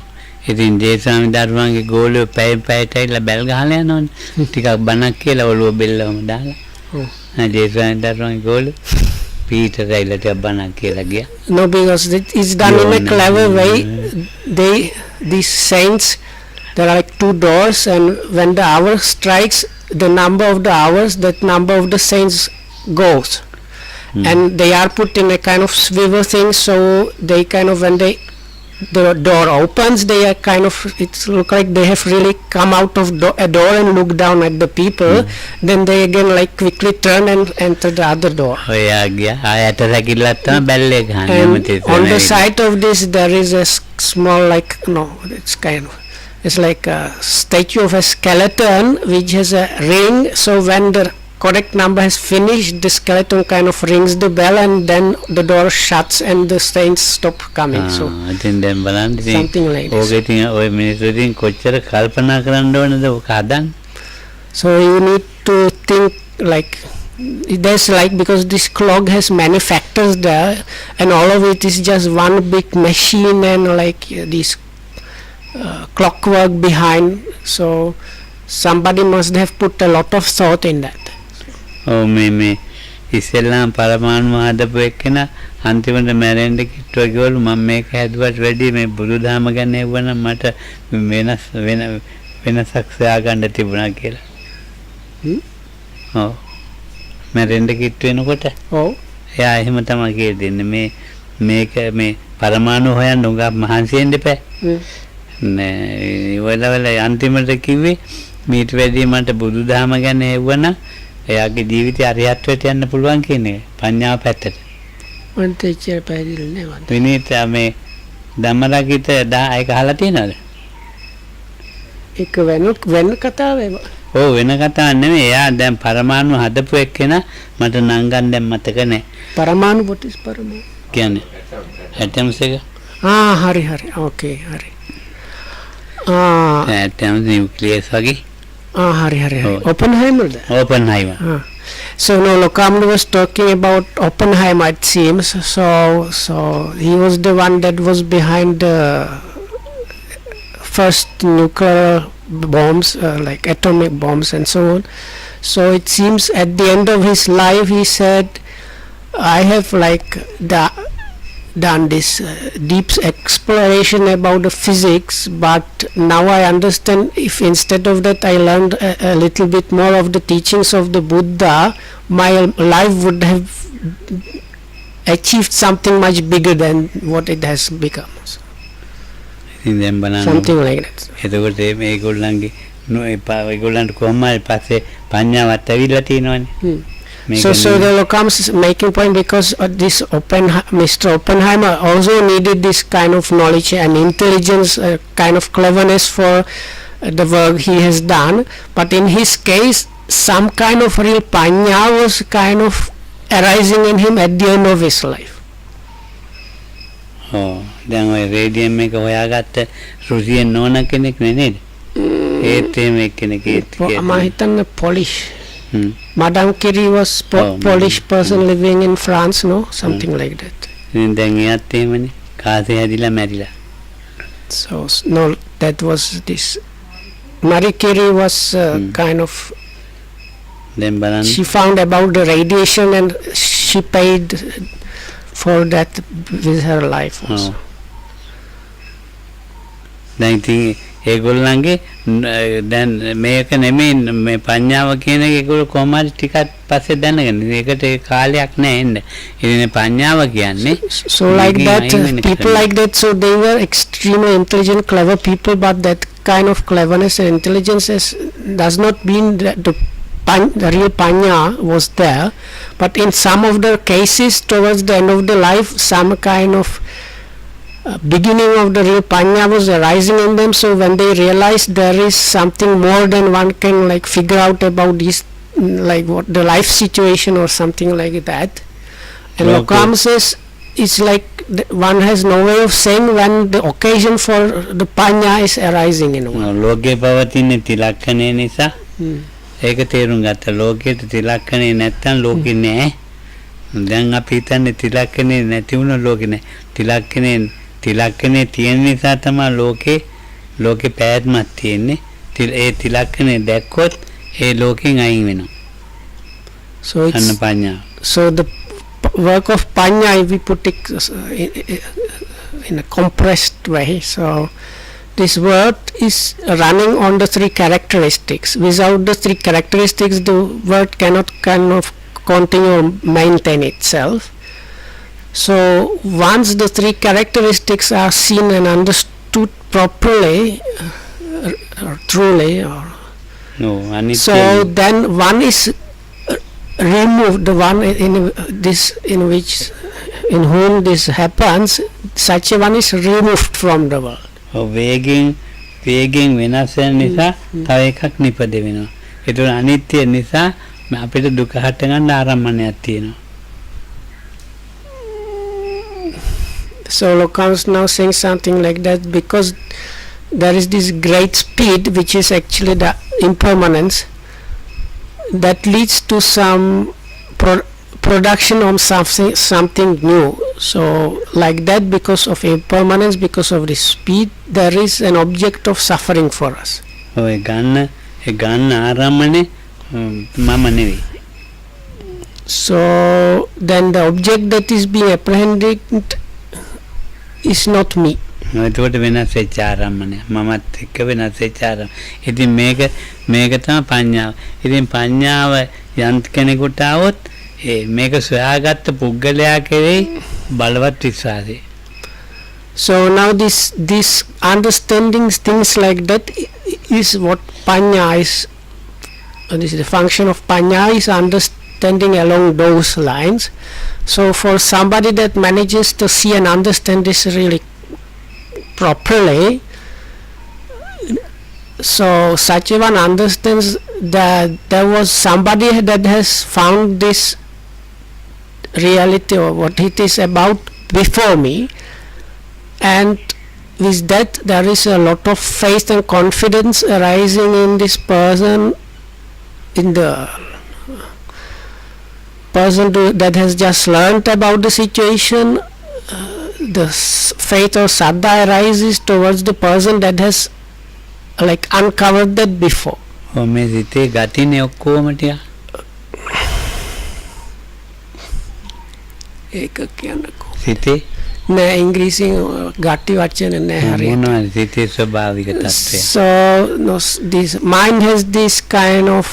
ඉතින් ජේසාමි දරුවන්ගේ ගෝලුව පැයට ඇවිල්ලා බැල් ගහලා යනවනේ. ටිකක් බණක් කියලා ඔළුව බෙල්ලවම දාලා. ජේසාමි දරුවන්ගේ ගෝලුව පීටර් ඇවිල්ලා ටිකක් බණක් කියලා ගියා. No, because it's done in a clever way. These saints, there are like 2 doors, and when the hour strikes, the number of the hours, that number of the saints goes. And they are put in a kind of swivel thing, so they kind of, when the door opens, they are kind of, it's look like they have really come out of a door and look down at the people. Then they again like quickly turn and enter the other door. And on the side of this there is a small it's like a statue of a skeleton which has a ring. So when the correct number has finished, the skeleton kind of rings the bell, and then the door shuts and the saints stop coming. So something like this. So you need to think like there's like, because this clock has many factors there, and all of it is just one big machine and like this clockwork behind. So somebody must have put a lot of thought in that. මේ ඉස්සෙල්ලාම පරමාණු හදපු එක්කෙනා අන්තිමට මැරෙන්න කිට්ටුව කිව්වලු මම මේක හැදුවට වැඩි මේ බුදුදහම ගැන හෙව්වනම් මට වෙනසක් සොයාගන්න තිබුණා කියලා. ඔව් මැරෙන්න කිට්ටු වෙනකොට ඔව් එයා එහෙම තමයි කියලා දෙන්නේ. මේක මේ පරමාණු හොයන්න උඟා මහන්සි වෙන්න එපා. නෑ ඉවලවල අන්තිමට කිව්වේ මීට වැඩි මට බුදුදහම ගැන හෙව්වනම් එයාගේ ජීවිතය අරිහත්වයට යන්න පුළුවන් කියන එක පඤ්ඤාව පැත්තට. මන්ට ඉච්චර පැහැදිලි නෑ මන්ට. විනීත මේ ධම්මරගීත 10 අහලා තියෙනවද? ඒක වෙන කතාවක්. ඔව් වෙන කතාවක් නෙමෙයි. එයා දැන් පරමාණු හදපු එක්කෙනා මට නම් ගන්න දැන් මතක නෑ. පරමාණු what is පරමාණු? කියන්නේ atoms එක. හරි ඕකේ හරි. atoms nucleus වගේ. හරි Oppenheimer. So no, Lokamlu was talking about Oppenheimer, it seems. So he was the one that was behind the first nuclear bombs, like atomic bombs and so on. So it seems at the end of his life, he said, "I have like done this deep exploration about the physics, but now I understand if instead of that I learned a little bit more of the teachings of the Buddha, my life would have achieved something much bigger than what it has become." So, ඉතින් දැන් බලන්න something like that. එතකොට මේගොල්ලන්ගේ ඒගොල්ලන්ට කොහොම හරි පස්සේ පඤ්ඤාවත් ඇවිල්ලා තියෙනවනේ. So the Lokams is making point because this Mr. Oppenheimer also needed this kind of knowledge and intelligence, kind of cleverness for the work he has done. But in his case, some kind of real panya was kind of arising in him at the end of his life. ඔව් දැන් ඔය රේඩියම් එක හොයාගත්ත Russian නෝන කෙනෙක් නේ නේද? ඒත් එහෙම එක්කෙනෙක් ඒත් මම හිතන්නේ Polish. Hmm. Madame Curie was Polish person Hmm. living in France, no? Something like that. ඉතින් දැන් එයාත් එහෙමනේ කාසේ හැදිලා මැරිලා. So no, that was this. Marie Curie was kind of. දැන් බලන්න She found about the radiation and she paid for that with her life also. දැන් ඉතින් ඒගොල්ලන්ගේ දැන් මේක නෙමෙයි මේ පඤ්ඤාව කියන එක ඒගොල්ලෝ කොහොමද ටිකක් පස්සේ දැනගන්න. ඒකට ඒ කාලයක් නෑ එන්න. ඉතින් පඤ්ඤාව කියන්නේ So like that, people like that, so they were extremely intelligent, clever people, but that kind of cleverness and intelligence does not mean that the real panya was there, but in some of the cases towards the end of the life, some kind of beginning of the real panya was arising in them. So when they realized there is something more than one can like figure out about this, like what the life situation or something like that. And Okay. Lokam says it's like one has no way of saying when the occasion for the panya is arising in one. ලෝකේ පවතින තිලක්ෂණය නිසා Hmm. ඒක තේරුම් ගත්තා. ලෝකයේ තිලක්ෂණේ නැත්තම් ලෝකෙ නෑ. දැන් අපි හිතන්නේ තිලක්ෂණේ නැති වුණ ලෝකෙ නෑ. තිලක්ෂණේ තියෙන නිසා තමයි ලෝකේ පැවැත්මක් තියෙන්නේ. ඒ තිලක්ෂණේ දැක්කොත් ඒ ලෝකෙන් අයින් වෙනවා. So අන්න it's පඤ්ඤාව. so the work of panya, if we put it in a compressed way, so this word is running on the three characteristics. Without the three characteristics, the word cannot kind of continue or maintain itself. So once the three characteristics are seen and understood properly, or truly, or අනිත් so then one is removed, the one in whom this happens, such a one is removed from the world. වේගෙන් වෙනස් වෙන නිසා තව එකක් නිපද වෙනවා. ඒතර අනිත්‍ය නිසා අපිට දුක හට ගන්න ආරම්භණයක් තියෙනවා. So Lokam is now saying something like that because there is this great speed which is actually the impermanence that leads to some production of something new. So like that, because of impermanence, because of this speed, there is an object of suffering for us. ඔය ගන්න ආරම්භනේ මම නෙවෙයි. So then the object that is being apprehended is not me. එතකොට වෙනස් වෙච්ච ආරම්භනේ මමත් එක්ක වෙනස් වෙච්ච ආරම්භ. ඉතින් මේක තමයි පඤ්ඤාව. ඉතින් පඤ්ඤාව යම් කෙනෙකුට આવොත් මේක සොයාගත්ත පුද්ගලයා කෙරෙහි බලවත් විශ්වාසය. So now this understanding things like that is what panya is. This is the function of panya, is understanding along those lines. So for somebody that manages to see and understand this really properly, so such a one understands that there was somebody that has found this reality or what it is about before me, and with that there is a lot of faith and confidence arising in this person, in the person that has just learnt about the situation, the faith or saddha arises towards the person that has like uncovered that before. මේ සිතේ ගතිනේ ඔක්කොම ටික. ඒක කියන්නකෝ. සිතේ නෑ ඉංග්‍රීසියෙන් ගටි වචන නෑ හරියට. මොනවද සිතේ ස්වභාවික තත්ත්වය? So no, this mind has this kind of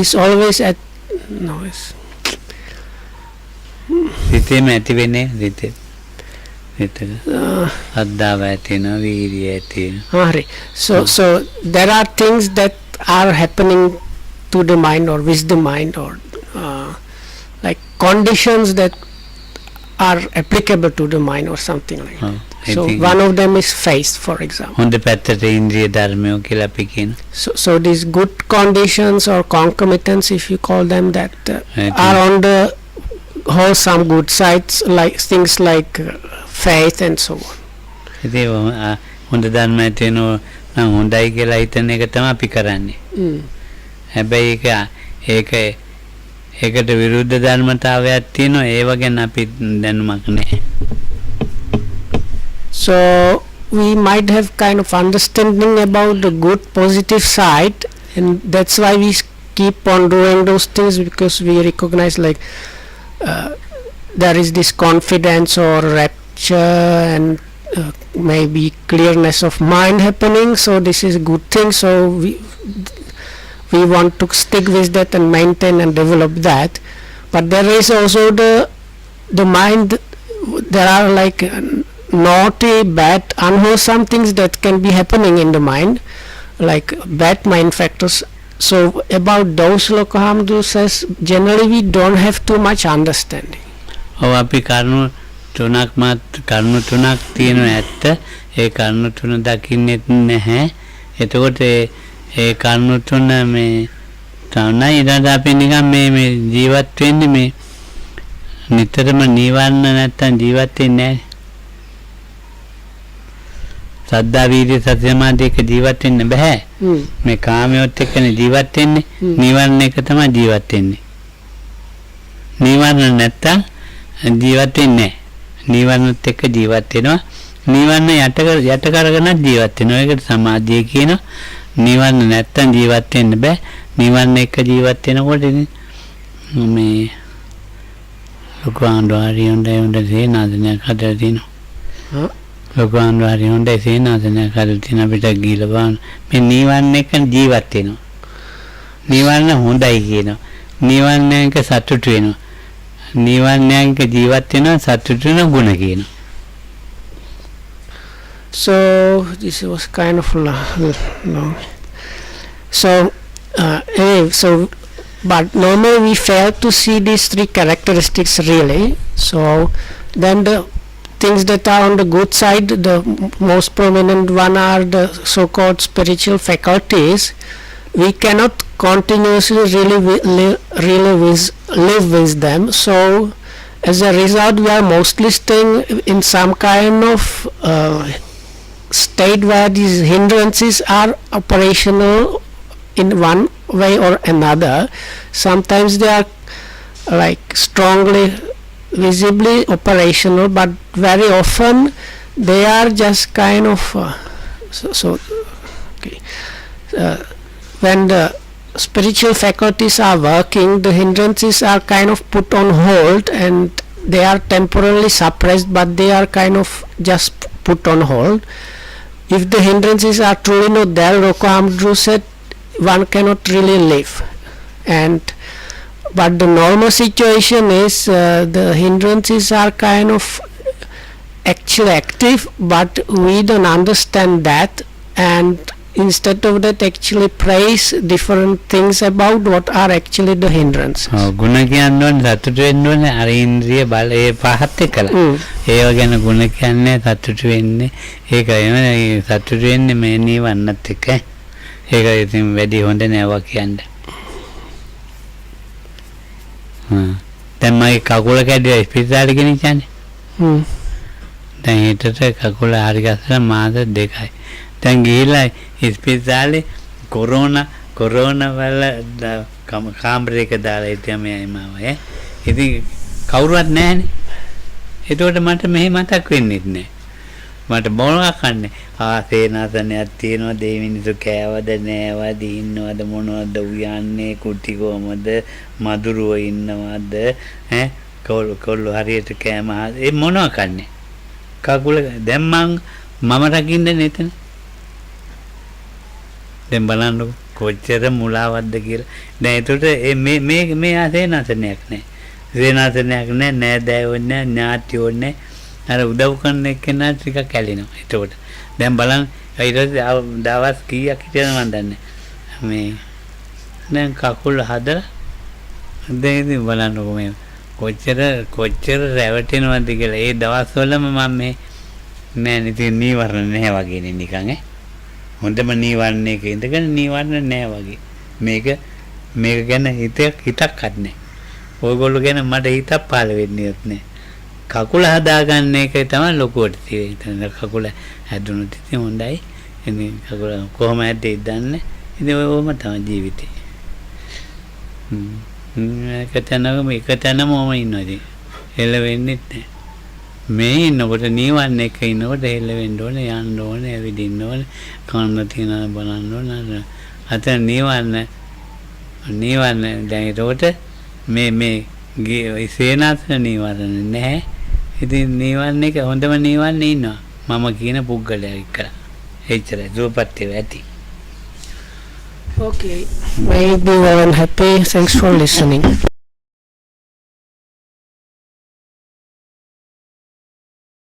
is always at no it's සිතේම ඇති වෙන්නේ සිතේ. සිතක අද්දාව ඇති වෙනවා වීර්යය ඇති වෙනවා. හරි. So there are things that are happening to the mind or with the mind or like conditions that are applicable to the mind or something like that. So one of them is faith, for example. හොඳ පැත්තට ඉන්ද්‍රිය ධර්මයෝ කියලා අපි කියන. So these good conditions or concomitants, if you call them that, are on the whole some good sides, like things like faith and so on. ඉතින් හොඳ ධර්ම ඇති වෙනවා නම් හොඳයි කියලා හිතන එක තමයි අපි කරන්නේ. හැබැයි ඒකට විරුද්ධ ධර්මතාවයක් තියෙනවා ඒව ගැන අපි දැනුමක් නැහැ. So we might have kind of understanding about the good positive side, and that's why we keep on doing those things, because we recognize like there is this confidence or rapture and maybe clearness of mind happening, so this is a good thing, so we want to stick with that and maintain and develop that. But there is also the mind, there are like naughty, bad, unwholesome things that can be happening in the mind, like bad mind factors. So about those, Lokahamdu says generally we don't have too much understanding. ඔව් අපි කරුණු තුනක් තියෙනවා ඇත්ත. ඒ කරුණු තුන දකින්නේ නැහැ. එතකොට ඒ කරුණු තුන මේ තමයි ඊට අපි නිකන් මේ ජීවත් වෙන්නේ මේ නිතරම නිවන්න නැත්තම් ජීවත් වෙන්නේ නැහැ. සද්දා වීර්ය සති සමාධි එක ජීවත් වෙන්න බෑ. මේ කාමයට එක්කනේ ජීවත් වෙන්නේ. නිවන්න එක තමයි ජීවත් වෙන්නේ. නිවන්න නැත්තම් ජීවත් වෙන්නේ නැහැ. නිවන්නත් එක්ක ජීවත් වෙනවා. නිවන්න යට කරගෙන ජීවත් වෙනවා. ඒකට සමාධිය කියනවා. නිවන්න නැත්තම් ජීවත් වෙන්න බෑ. නිවන්න එක්ක ජීවත් වෙනකොට මේ ලොකු ආණ්ඩුවාරි හොඳ සේනාසනයක් හදලා තිනවා. ලොකු ආණ්ඩුවාරි හොඳ සේනාසනයක් හදලා තිනවා අපිට ගිහලා බලන්න. මේ නිවන්න එක්ක ජීවත් වෙනවා. නිවන්න හොඳයි කියනවා. නිවන්න එක්ක සතුටු වෙනවා. නිවන්න එක්ක ජීවත් වෙනවා සතුටු වෙන ගුණ කියනවා. So this was kind of long. So but normally we fail to see these three characteristics really. So then the things that are on the good side, the most prominent one are the so-called spiritual faculties. We cannot continuously really live with them. So as a result, we are mostly staying in some kind of state where these hindrances are operational in one way or another. Sometimes they are like strongly visibly operational, but very often they are just kind of when the spiritual faculties are working, the hindrances are kind of put on hold and they are temporarily suppressed, but they are kind of just put on hold. If the hindrances are truly not there, Rokohamdru said, one cannot really live. But the normal situation is the hindrances are kind of actually active, but we don't understand that, and instead of that actually praise different things about what are actually the hindrances. ගුණ කියන්නේ සතුටු වෙන්න ඕනේ අර ඉන්ද්‍රිය බල ඒ පහත් එක්කලා. ඒව ගැන ගුණ කියන්නේ සතුටු වෙන්නේ. ඒකයි සතුටු වෙන්නේ මේ නිවන්නත් එක්ක. ඒක ඉතින් වැඩි හොඳ නෑවා කියන්නේ. දැන් මගේ කකුල කැඩුවා ඉස්පිරිතාලේ ගෙනිච්චානේ. දැන් හිතට කකුල හරි ගස්සලා මාස 2යි. දැන් ගිහිල්ලා ඉස්පිරිතාලේ කොරෝනා වල කාමරයක දාලා හිටියා මෙයයි මාව ඈ. ඉතින් කවුරුවත් නැහැනේ. ඒතකොට මට මෙහෙ මතක් වෙන්නේ නැහැ. මට මොනවා කන්නේ සේනාසනයක් තියෙනවද ඒ මිනිස්සු කෑවද නෑවද ඉන්නවද මොනවද උයන්නේ කුටි කොමද මදුරුව ඉන්නවද ඈ කොල්ලෝ හරියට කෑම ඒ මොනවා කන්නේ කකුල දැන් මම රකින්නේ නැතන දැන් බලන්න කොච්චර මුලාවක්ද කියලා දැන් ඒතකොට මේ සේනාසනයක් නෑ සේනාසනයක් නෑ දෑවෝ නෑ ඥාතියෝ නෑ අර උදව් කරන එක්කෙනා ටිකක් කැලෙනවා. ඒකට දැන් බලන්න ඊට දවස් කීයක් හිටියද මන් දන්නේ. මේ දැන් කකුල් හදලා දැන් ඉතින් බලන්නකො මේ කොච්චර රැවටෙනවද කියලා. ඒ දවස්වලම මම මේ ඉතින් නීවරණ නැහැ වගේ නේ නිකන් ඈ. හොඳම නීවරණයක ඉඳගෙන නීවරණ නැහැ වගේ. මේක ගැන හිතක්වත් නැහැ. ඔයගොල්ලෝ ගැන මට හිතක් පහළ වෙන්නේත් නැහැ. කකුල හදාගන්න එක තමයි ලොකුවට තියෙන්නේ. කකුල හැදුනොත් ඉතින් හොඳයි. ඉතින් කකුල කොහොම හැදෙයි දන්නේ. ඉතින් ඔයම තමයි ජීවිතේ. එක තැනම ඉන්නවා ඉතින්. හෙල වෙන්නේ නැහැ. මේ ඉන්නකොට නීවරණ එක ඉන්නකොට හෙල වෙන්න ඕනේ, යන්න ඕනේ, ඇවිදින්න ඕනේ, කන්න තියන බලන්න ඕනේ. අතන නීවරණ දැන් ඒකට මේ සේනාසන නීවරණ නැහැ. ඉතින් නීවරණ එක හොඳම නීවරණ ඉන්නවා. මම කියන පුද්ගලයා එක්ක. එච්චරයි දුපත් ඇති. Okay. May be well and happy. Thanks for listening.